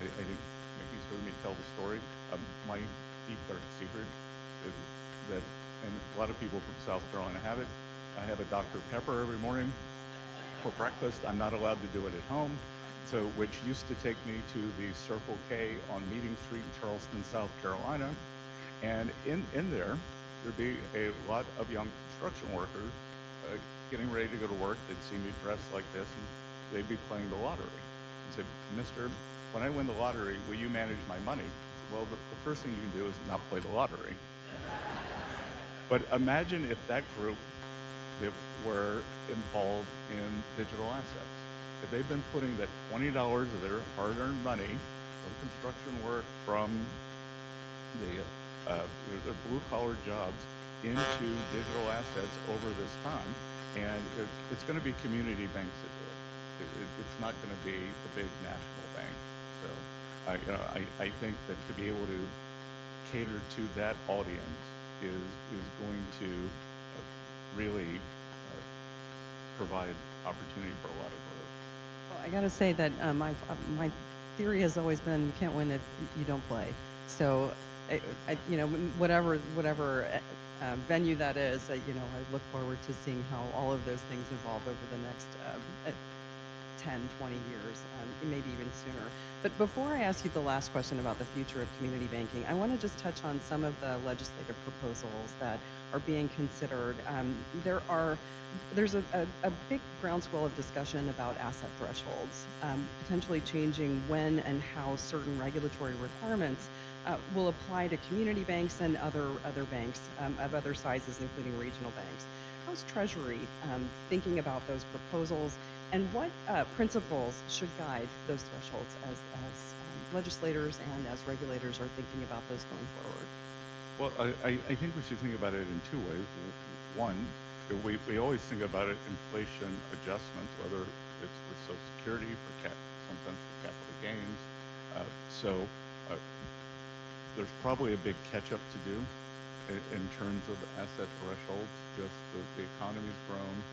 I think Mickey's heard me tell the story. My deep dark secret is that, and a lot of people from South Carolina have it, I have a Dr. Pepper every morning for breakfast. I'm not allowed to do it at home, so which used to take me to the Circle K on Meeting Street in Charleston, South Carolina. And in there, there'd be a lot of young construction workers getting ready to go to work. They'd see me dressed like this, and they'd be playing the lottery. I said, "Mister, when I win the lottery, will you manage my money?" Well, the first thing you can do is not play the lottery. But imagine if that group that were involved in digital assets, if they've been putting that $20 of their hard-earned money from construction work, from their blue-collar jobs into digital assets over this time, and it's going to be community banks that do it. It's not going to be the big national bank. So I think that to be able to cater to that audience is going to really provide opportunity for a lot of growth.
Well, I got to say that my theory has always been you can't win if you don't play. So, whatever venue that is, I look forward to seeing how all of those things evolve over the next 10, 20 years, maybe even sooner. But before I ask you the last question about the future of community banking, I want to just touch on some of the legislative proposals that are being considered. There's a big groundswell of discussion about asset thresholds, potentially changing when and how certain regulatory requirements will apply to community banks and other banks of other sizes, including regional banks. How's Treasury thinking about those proposals, and what principles should guide those thresholds as legislators and as regulators are thinking about those going forward?
Well, I think we should think about it in two ways. One, we always think about it inflation adjustments, whether it's for Social Security, sometimes for capital gains. There's probably a big catch-up to do in terms of asset thresholds. Just the economy's grown,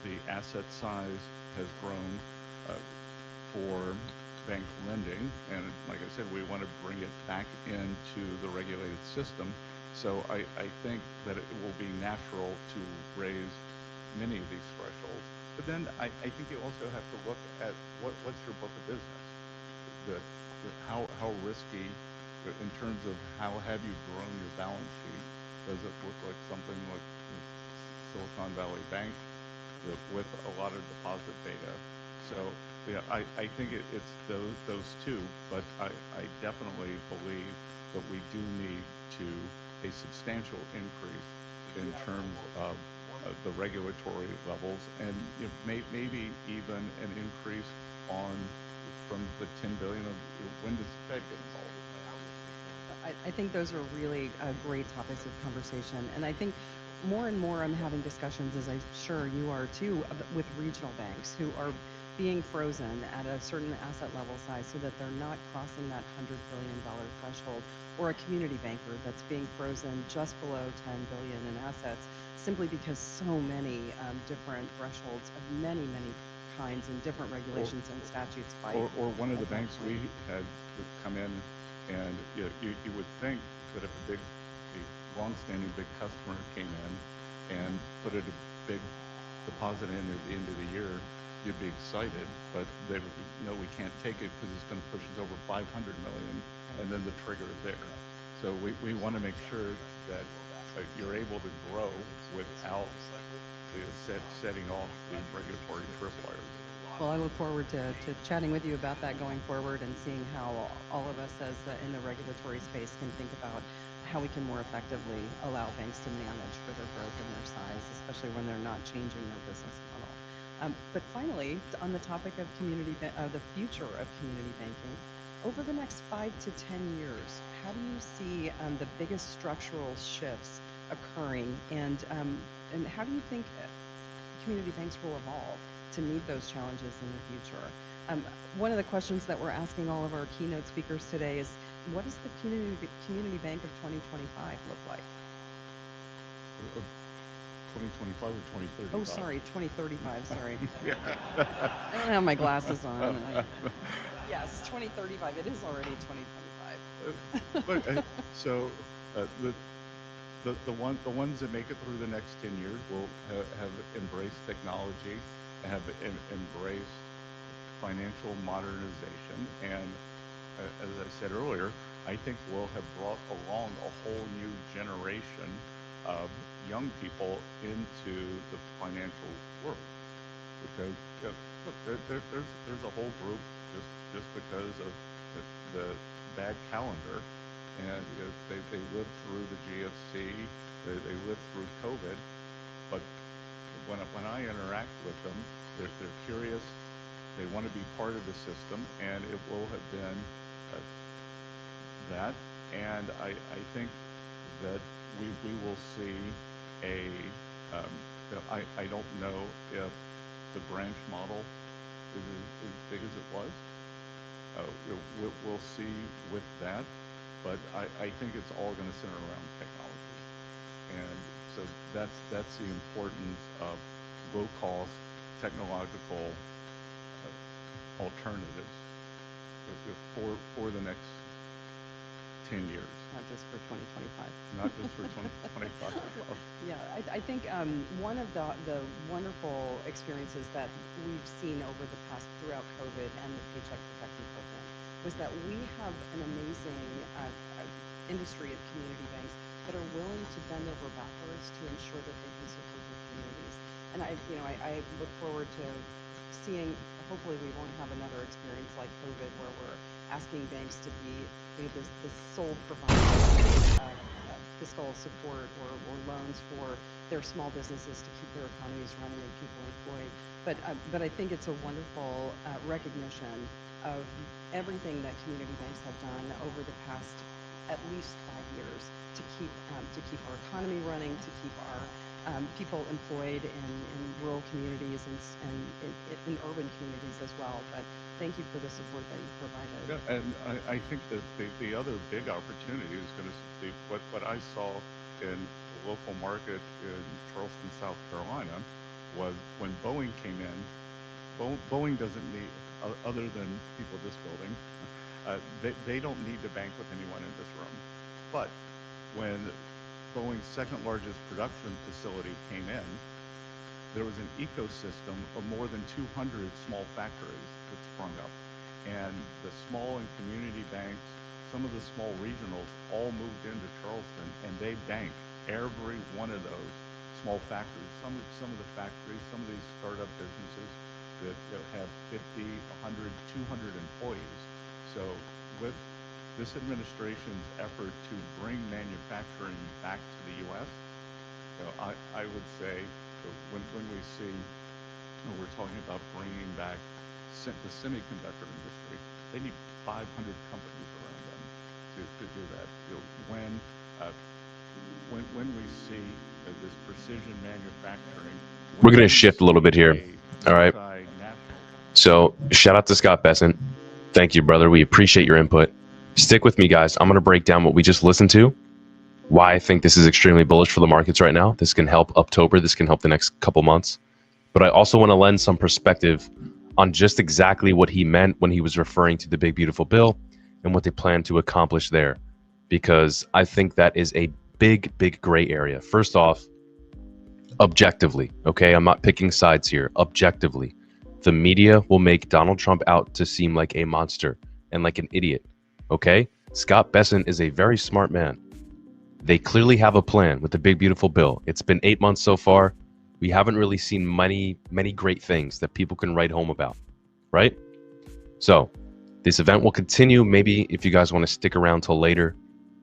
the asset size has grown for bank lending, and like I said, we want to bring it back into the regulated system. So I think that it will be natural to raise many of these thresholds. But then I think you also have to look at what's your book of business. How risky, in terms of how have you grown your balance sheet? Does it look like something like Silicon Valley Bank with a lot of deposit data? So yeah, I think it's those two, but I definitely believe that we do need a substantial increase in terms of the regulatory levels, and maybe even an increase from the 10 billion of when does the Fed get involved?
I think those are really great topics of conversation, and I think more and more I'm having discussions, as I'm sure you are too, with regional banks who are being frozen at a certain asset level size so that they're not crossing that $100 billion threshold, or a community banker that's being frozen just below 10 billion in assets, simply because so many different thresholds of many kinds and different regulations and statutes fight.
Or one of the banks we had would come in, and you would think that if a long-standing big customer came in and put a big deposit in at the end of the year, you'd be excited, but they would no, we can't take it because it's going to push us over 500 million, and then the trigger is there. So we want to make sure that you're able to grow without setting off the regulatory tripwires.
Well, I look forward to chatting with you about that going forward and seeing how all of us as in the regulatory space can think about how we can more effectively allow banks to manage for their growth and their size, especially when they're not changing their business model. But finally, on the topic of the future of community banking, over the next 5 to 10 years, how do you see the biggest structural shifts occurring, and how do you think community banks will evolve to meet those challenges in the future? One of the questions that we're asking all of our keynote speakers today is, what does the community bank of 2025 look like?
2025 or 2035?
Oh, sorry, 2035, sorry.
Yeah.
I don't have my glasses on. Yes, 2035, it is already 2025.
Look, so the ones that make it through the next 10 years will have embraced technology, have embraced financial modernization, and as I said earlier, I think we'll have brought along a whole new generation of young people into the financial world. Because look, there's a whole group just because of the bad calendar, and they lived through the GFC, they lived through COVID, but when I interact with them, they're curious, they want to be part of the system, and it will have been that. And I think that we will see I don't know if the branch model is as big as it was. We'll see with that, but I think it's all going to center around technology. And so that's the importance of low-cost technological alternatives for the next 10 years.
Not just for 2025.
Not just for 2025.
Yeah, I think one of the wonderful experiences that we've seen throughout COVID and the Paycheck Protection Program was that we have an amazing industry of community banks that are willing to bend over backwards to ensure that they can support their communities. And I look forward to seeing, hopefully we won't have another experience like COVID where we're asking banks to be the sole provider of fiscal support or loans for their small businesses to keep their economies running and people employed. But I think it's a wonderful recognition of everything that community banks have done over the past at least 5 years to keep our economy running, to keep our people employed in rural communities and in urban communities as well. But thank you for the support that you've provided.
Yeah, and I think that the other big opportunity is going to be what I saw in the local market in Charleston, South Carolina, was when Boeing came in. Boeing doesn't need, other than people in this building, they don't need to bank with anyone in this room. But when Boeing's second largest production facility came in, there was an ecosystem of more than 200 small factories that sprung up. And the small and community banks, some of the small regionals, all moved into Charleston, and they bank every one of those small factories. Some of the factories, some of these startup businesses that have 50, 100, 200 employees. So with this administration's effort to bring manufacturing back to the U.S., I would say when we see, we're talking about bringing back the semiconductor industry, they need 500 companies around them to do that. When we see this precision manufacturing,
we're going to shift a little bit here. All right. So shout out to Scott Bessent. Thank you, brother. We appreciate your input. Stick with me, guys. I'm going to break down what we just listened to, why I think this is extremely bullish for the markets right now. This can help October. This can help the next couple months. But I also want to lend some perspective on just exactly what he meant when he was referring to the big, beautiful bill and what they plan to accomplish there, because I think that is a big, big gray area. First off, Objectively, okay? I'm not picking sides here. Objectively, the media will make Donald Trump out to seem like a monster and like an idiot, okay? Scott Bessent is a very smart man. They clearly have a plan with the big, beautiful bill. It's been 8 months so far. We haven't really seen many great things that people can write home about, right? So this event will continue. Maybe if you guys want to stick around till later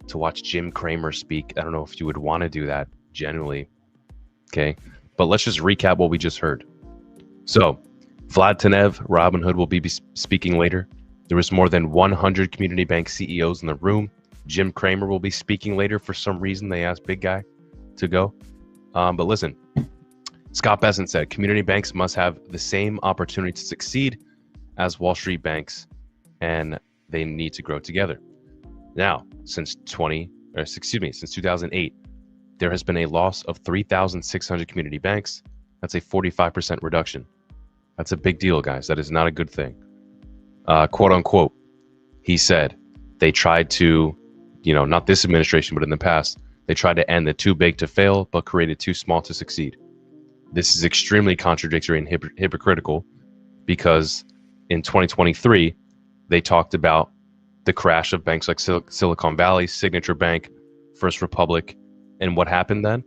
to watch Jim Cramer speak, I don't know if you would want to do that genuinely, okay? But let's just recap what we just heard. So Vlad Tenev, Robinhood, will be speaking later. There was more than 100 community bank CEOs in the room. Jim Cramer will be speaking later. For some reason, they asked Big Guy to go. But listen, Scott Bessent said community banks must have the same opportunity to succeed as Wall Street banks, and they need to grow together. Now, since 2008, there has been a loss of 3,600 community banks. That's a 45% reduction. That's a big deal, guys. That is not a good thing. Quote unquote, he said they tried to, not this administration, but in the past, they tried to end the too big to fail, but created too small to succeed. This is extremely contradictory and hypocritical, because in 2023, they talked about the crash of banks like Silicon Valley, Signature Bank, First Republic. And what happened then?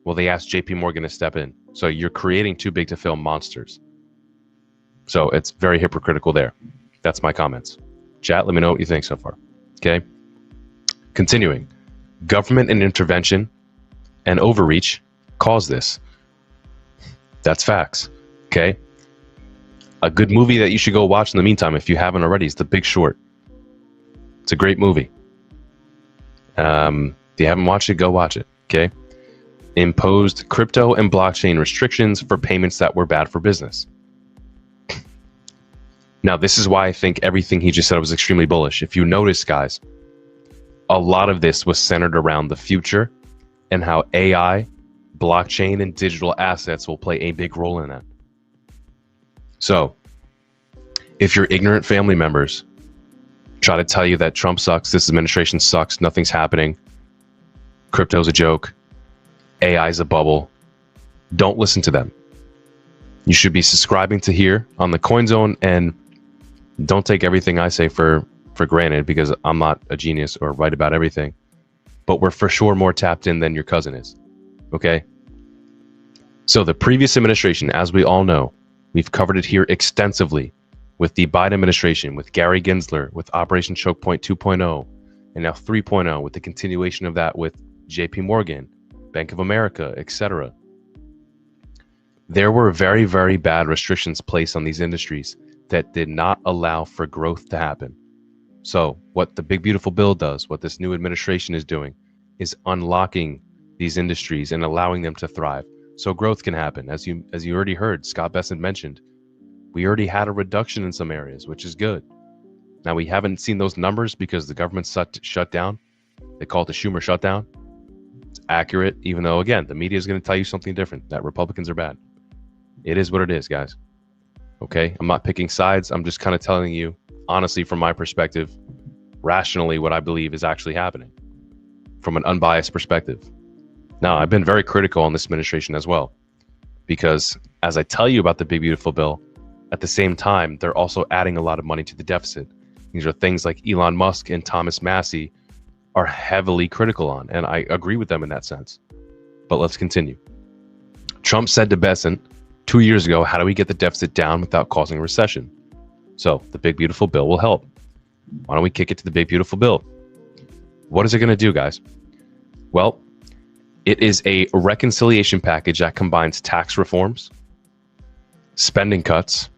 Well, they asked JP Morgan to step in. So you're creating too big to fail monsters. So it's very hypocritical there. That's my comments. Chat, let me know what you think so far. Okay. Continuing. Government and intervention and overreach caused this. That's facts. Okay. A good movie that you should go watch in the meantime, if you haven't already, is The Big Short. It's a great movie. If you haven't watched it, go watch it. Okay. Imposed crypto and blockchain restrictions for payments that were bad for business. Now, this is why I think everything he just said was extremely bullish. If you notice, guys, a lot of this was centered around the future and how AI, blockchain, and digital assets will play a big role in that. So, if your ignorant family members try to tell you that Trump sucks, this administration sucks, nothing's happening, crypto's a joke, AI's a bubble, don't listen to them. You should be subscribing to here on the Coin Zone, and don't take everything I say for granted, because I'm not a genius or right about everything. But we're for sure more tapped in than your cousin is. Okay? So the previous administration, as we all know, we've covered it here extensively with the Biden administration, with Gary Gensler, with Operation Choke Point 2.0, and now 3.0, with the continuation of that with JP Morgan, Bank of America, etc. There were very, very bad restrictions placed on these industries that did not allow for growth to happen. So what the big, beautiful bill does, what this new administration is doing, is unlocking these industries and allowing them to thrive so growth can happen. As you already heard, Scott Bessent mentioned, we already had a reduction in some areas, which is good. Now, we haven't seen those numbers because the government shut down. They call it the Schumer shutdown. It's accurate, even though, again, the media is going to tell you something different, that Republicans are bad. It is what it is, guys. Okay? I'm not picking sides. I'm just kind of telling you, honestly, from my perspective, rationally, what I believe is actually happening from an unbiased perspective. Now, I've been very critical on this administration as well, because as I tell you about the big, beautiful bill, at the same time, they're also adding a lot of money to the deficit. These are things like Elon Musk and Thomas Massey are heavily critical on, and I agree with them in that sense. But let's continue. Trump said to Bessent 2 years ago, how do we get the deficit down without causing a recession? So the big, beautiful bill will help. Why don't we kick it to the big, beautiful bill? What is it going to do, guys? Well, it is a reconciliation package that combines tax reforms, spending cuts,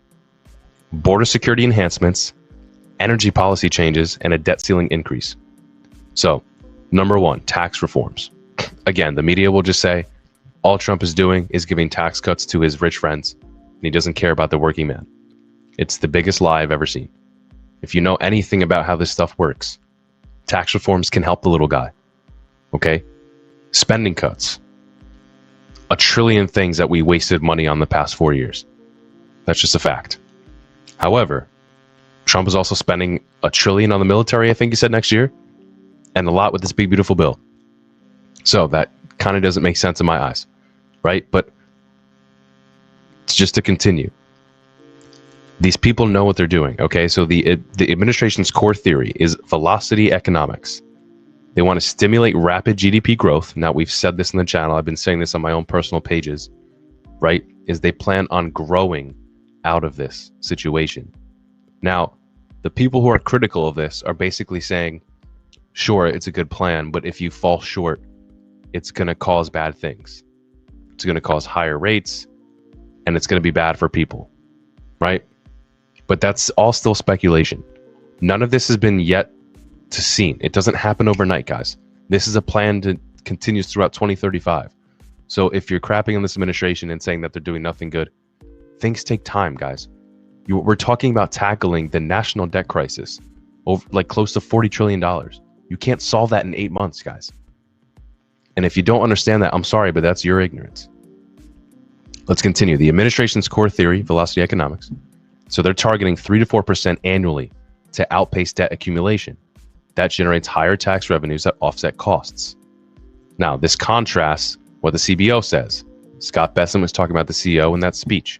border security enhancements, energy policy changes, and a debt ceiling increase. So, number one, tax reforms. Again, the media will just say all Trump is doing is giving tax cuts to his rich friends, and he doesn't care about the working man. It's the biggest lie I've ever seen. If you know anything about how this stuff works, tax reforms can help the little guy. Okay? Spending cuts. 1 trillion things that we wasted money on the past 4 years. That's just a fact. However, Trump is also spending $1 trillion on the military, I think he said, next year, and a lot with this big, beautiful bill. So that kind of doesn't make sense in my eyes. right? But it's just to continue. These people know what they're doing, okay? So the administration's core theory is velocity economics. They want to stimulate rapid GDP growth. Now, we've said this in the channel. I've been saying this on my own personal pages, right? Is they plan on growing out of this situation. Now, the people who are critical of this are basically saying, sure, it's a good plan, but if you fall short, it's going to cause bad things. It's going to cause higher rates, and it's going to be bad for people, right? But that's all still speculation. None of this has been yet to seen. It doesn't happen overnight, guys. This is a plan that continues throughout 2035. So if you're crapping on this administration and saying that they're doing nothing good, things take time, guys. We're talking about tackling the national debt crisis, over like close to $40 trillion. You can't solve that in 8 months, guys. And if you don't understand that, I'm sorry, but that's your ignorance. Let's continue. The administration's core theory, velocity economics. So they're targeting 3 to 4% annually to outpace debt accumulation. That generates higher tax revenues that offset costs. Now, this contrasts what the CBO says. Scott Bessent was talking about the CEO in that speech.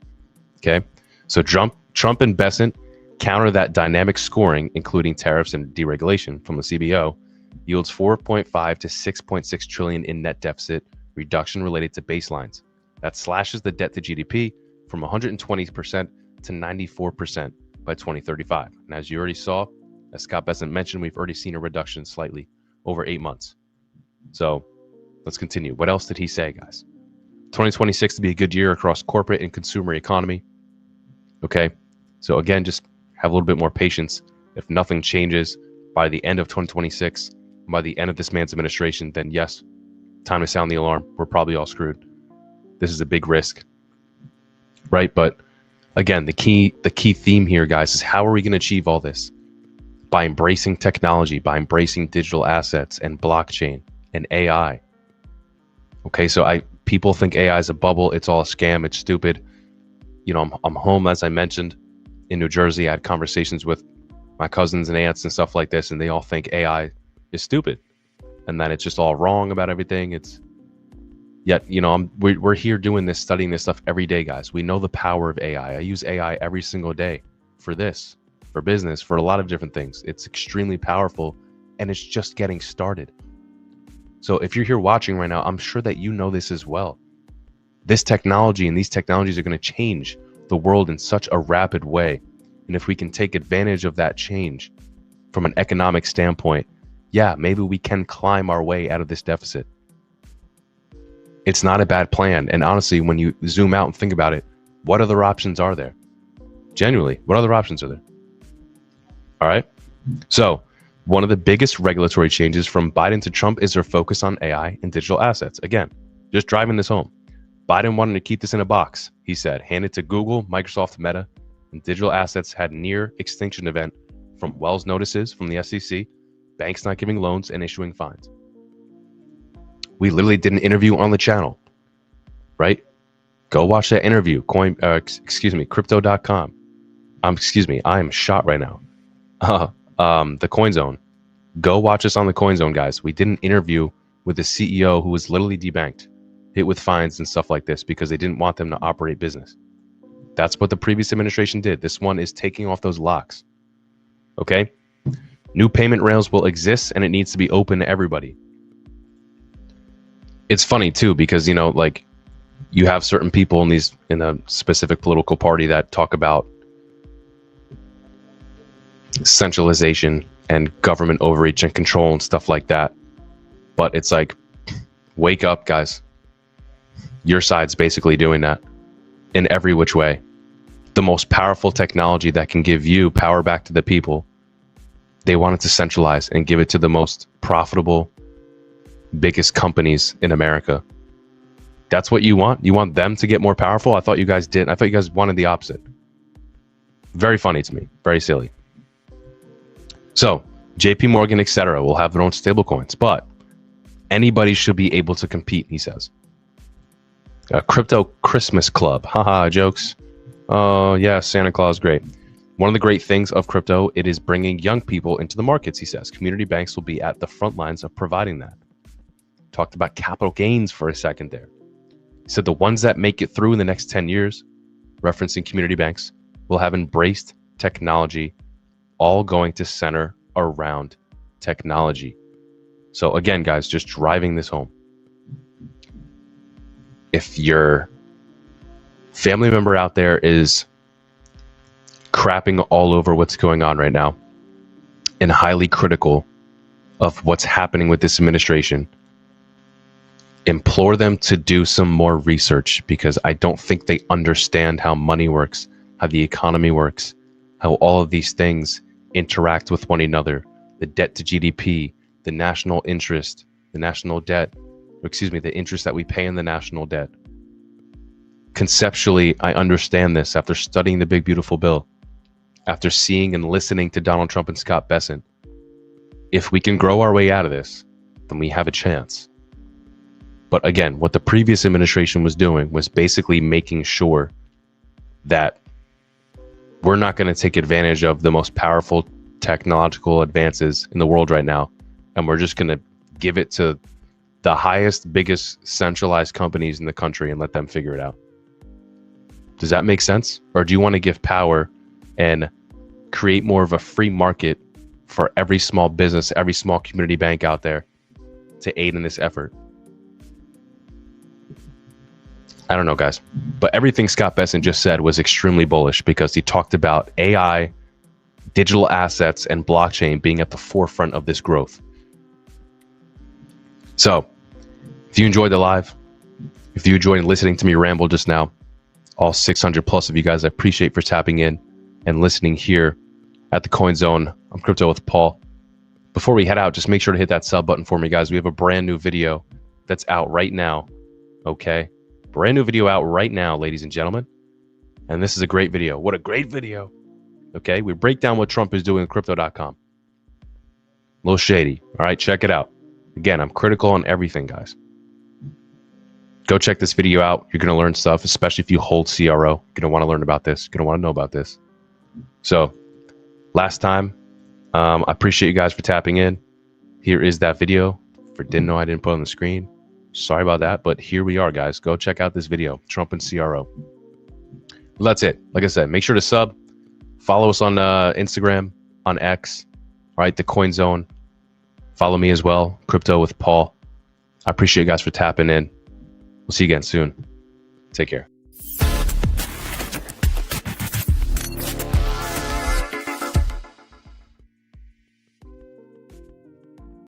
Okay, so Trump and Bessent counter that dynamic scoring, including tariffs and deregulation from the CBO, yields 4.5 to 6.6 trillion in net deficit reduction related to baselines. That slashes the debt to GDP from 120% to 94% by 2035. And as you already saw, as Scott Bessent mentioned, we've already seen a reduction slightly over 8 months. So let's continue. What else did he say, guys? 2026 to be a good year across corporate and consumer economy. Okay, so again, just have a little bit more patience. If nothing changes by the end of 2026, by the end of this man's administration, then yes, time to sound the alarm. We're probably all screwed. This is a big risk, right? But again, the key theme here, guys, is how are we going to achieve all this? By embracing technology, by embracing digital assets and blockchain and AI. Okay, so people think AI is a bubble. It's all a scam. It's stupid. You know, I'm home, as I mentioned, in New Jersey. I had conversations with my cousins and aunts and stuff like this, and they all think AI is stupid and that it's just all wrong about everything. Yet, you know, we're here doing this, studying this stuff every day, guys. We know the power of AI. I use AI every single day for this, for business, for a lot of different things. It's extremely powerful, and it's just getting started. So if you're here watching right now, I'm sure that you know this as well. This technology and these technologies are going to change the world in such a rapid way. And if we can take advantage of that change from an economic standpoint, yeah, maybe we can climb our way out of this deficit. It's not a bad plan. And honestly, when you zoom out and think about it, what other options are there? Genuinely, what other options are there? All right. So one of the biggest regulatory changes from Biden to Trump is their focus on AI and digital assets. Again, just driving this home. Biden wanted to keep this in a box, he said, hand it to Google, Microsoft, Meta, and digital assets had near extinction event from Wells notices from the SEC, banks not giving loans and issuing fines. We literally did an interview on the channel, right? Go watch that interview, crypto.com. I am shot right now. The Coin Zone. Go watch us on the Coin Zone, guys. We did an interview with the CEO who was literally debanked, hit with fines and stuff like this because they didn't want them to operate business. That's what the previous administration did. This one is taking off those locks. Okay? New payment rails will exist and it needs to be open to everybody. It's funny too because, you know, like you have certain people in a specific political party that talk about centralization and government overreach and control and stuff like that. But it's like, wake up, guys. Your side's basically doing that in every which way. The most powerful technology that can give you power back to the people, they want it to centralize and give it to the most profitable, biggest companies in America. That's what you want? You want them to get more powerful? I thought you guys didn't. I thought you guys wanted the opposite. Very funny to me. Very silly. So, JP Morgan, etc. will have their own stablecoins, but anybody should be able to compete, he says. A crypto Christmas club. Haha, jokes. Oh, yeah, Santa Claus, great. One of the great things of crypto, it is bringing young people into the markets, he says. Community banks will be at the front lines of providing that. Talked about capital gains for a second there. said the ones that make it through in the next 10 years, referencing community banks, will have embraced technology, all going to center around technology. So again, guys, just driving this home. If your family member out there is crapping all over what's going on right now and highly critical of what's happening with this administration, implore them to do some more research, because I don't think they understand how money works, how the economy works, how all of these things interact with one another. The debt to GDP, the national interest, the national debt, the interest that we pay in the national debt. Conceptually, I understand this after studying the Big Beautiful Bill, after seeing and listening to Donald Trump and Scott Bessent. If we can grow our way out of this, then we have a chance. But again, what the previous administration was doing was basically making sure that we're not going to take advantage of the most powerful technological advances in the world right now, and we're just going to give it to the highest, biggest centralized companies in the country and let them figure it out. Does that make sense? Or do you want to give power and create more of a free market for every small business, every small community bank out there to aid in this effort? I don't know, guys. But everything Scott Bessent just said was extremely bullish, because he talked about AI, digital assets, and blockchain being at the forefront of this growth. So if you enjoyed the live, if you enjoyed listening to me ramble just now, all 600 plus of you guys, I appreciate for tapping in and listening here at the Coin Zone. I'm Crypto with Paul. Before we head out, just make sure to hit that sub button for me, guys. We have a brand new video that's out right now. Okay. Brand new video out right now, ladies and gentlemen. And this is a great video. What a great video. Okay. We break down what Trump is doing with crypto.com. A little shady. All right. Check it out. Again, I'm critical on everything, guys. Go check this video out. You're going to learn stuff, especially if you hold CRO. You're going to want to learn about this. You're going to want to know about this. So last time, I appreciate you guys for tapping in. Here is that video. For didn't know I didn't put it on the screen. Sorry about that, but here we are, guys. Go check out this video, Trump and CRO. Well, that's it. Like I said, make sure to sub. Follow us on Instagram, on X. All right, the Coin Zone. Follow me as well, Crypto with Paul. I appreciate you guys for tapping in. We'll see you again soon. Take care.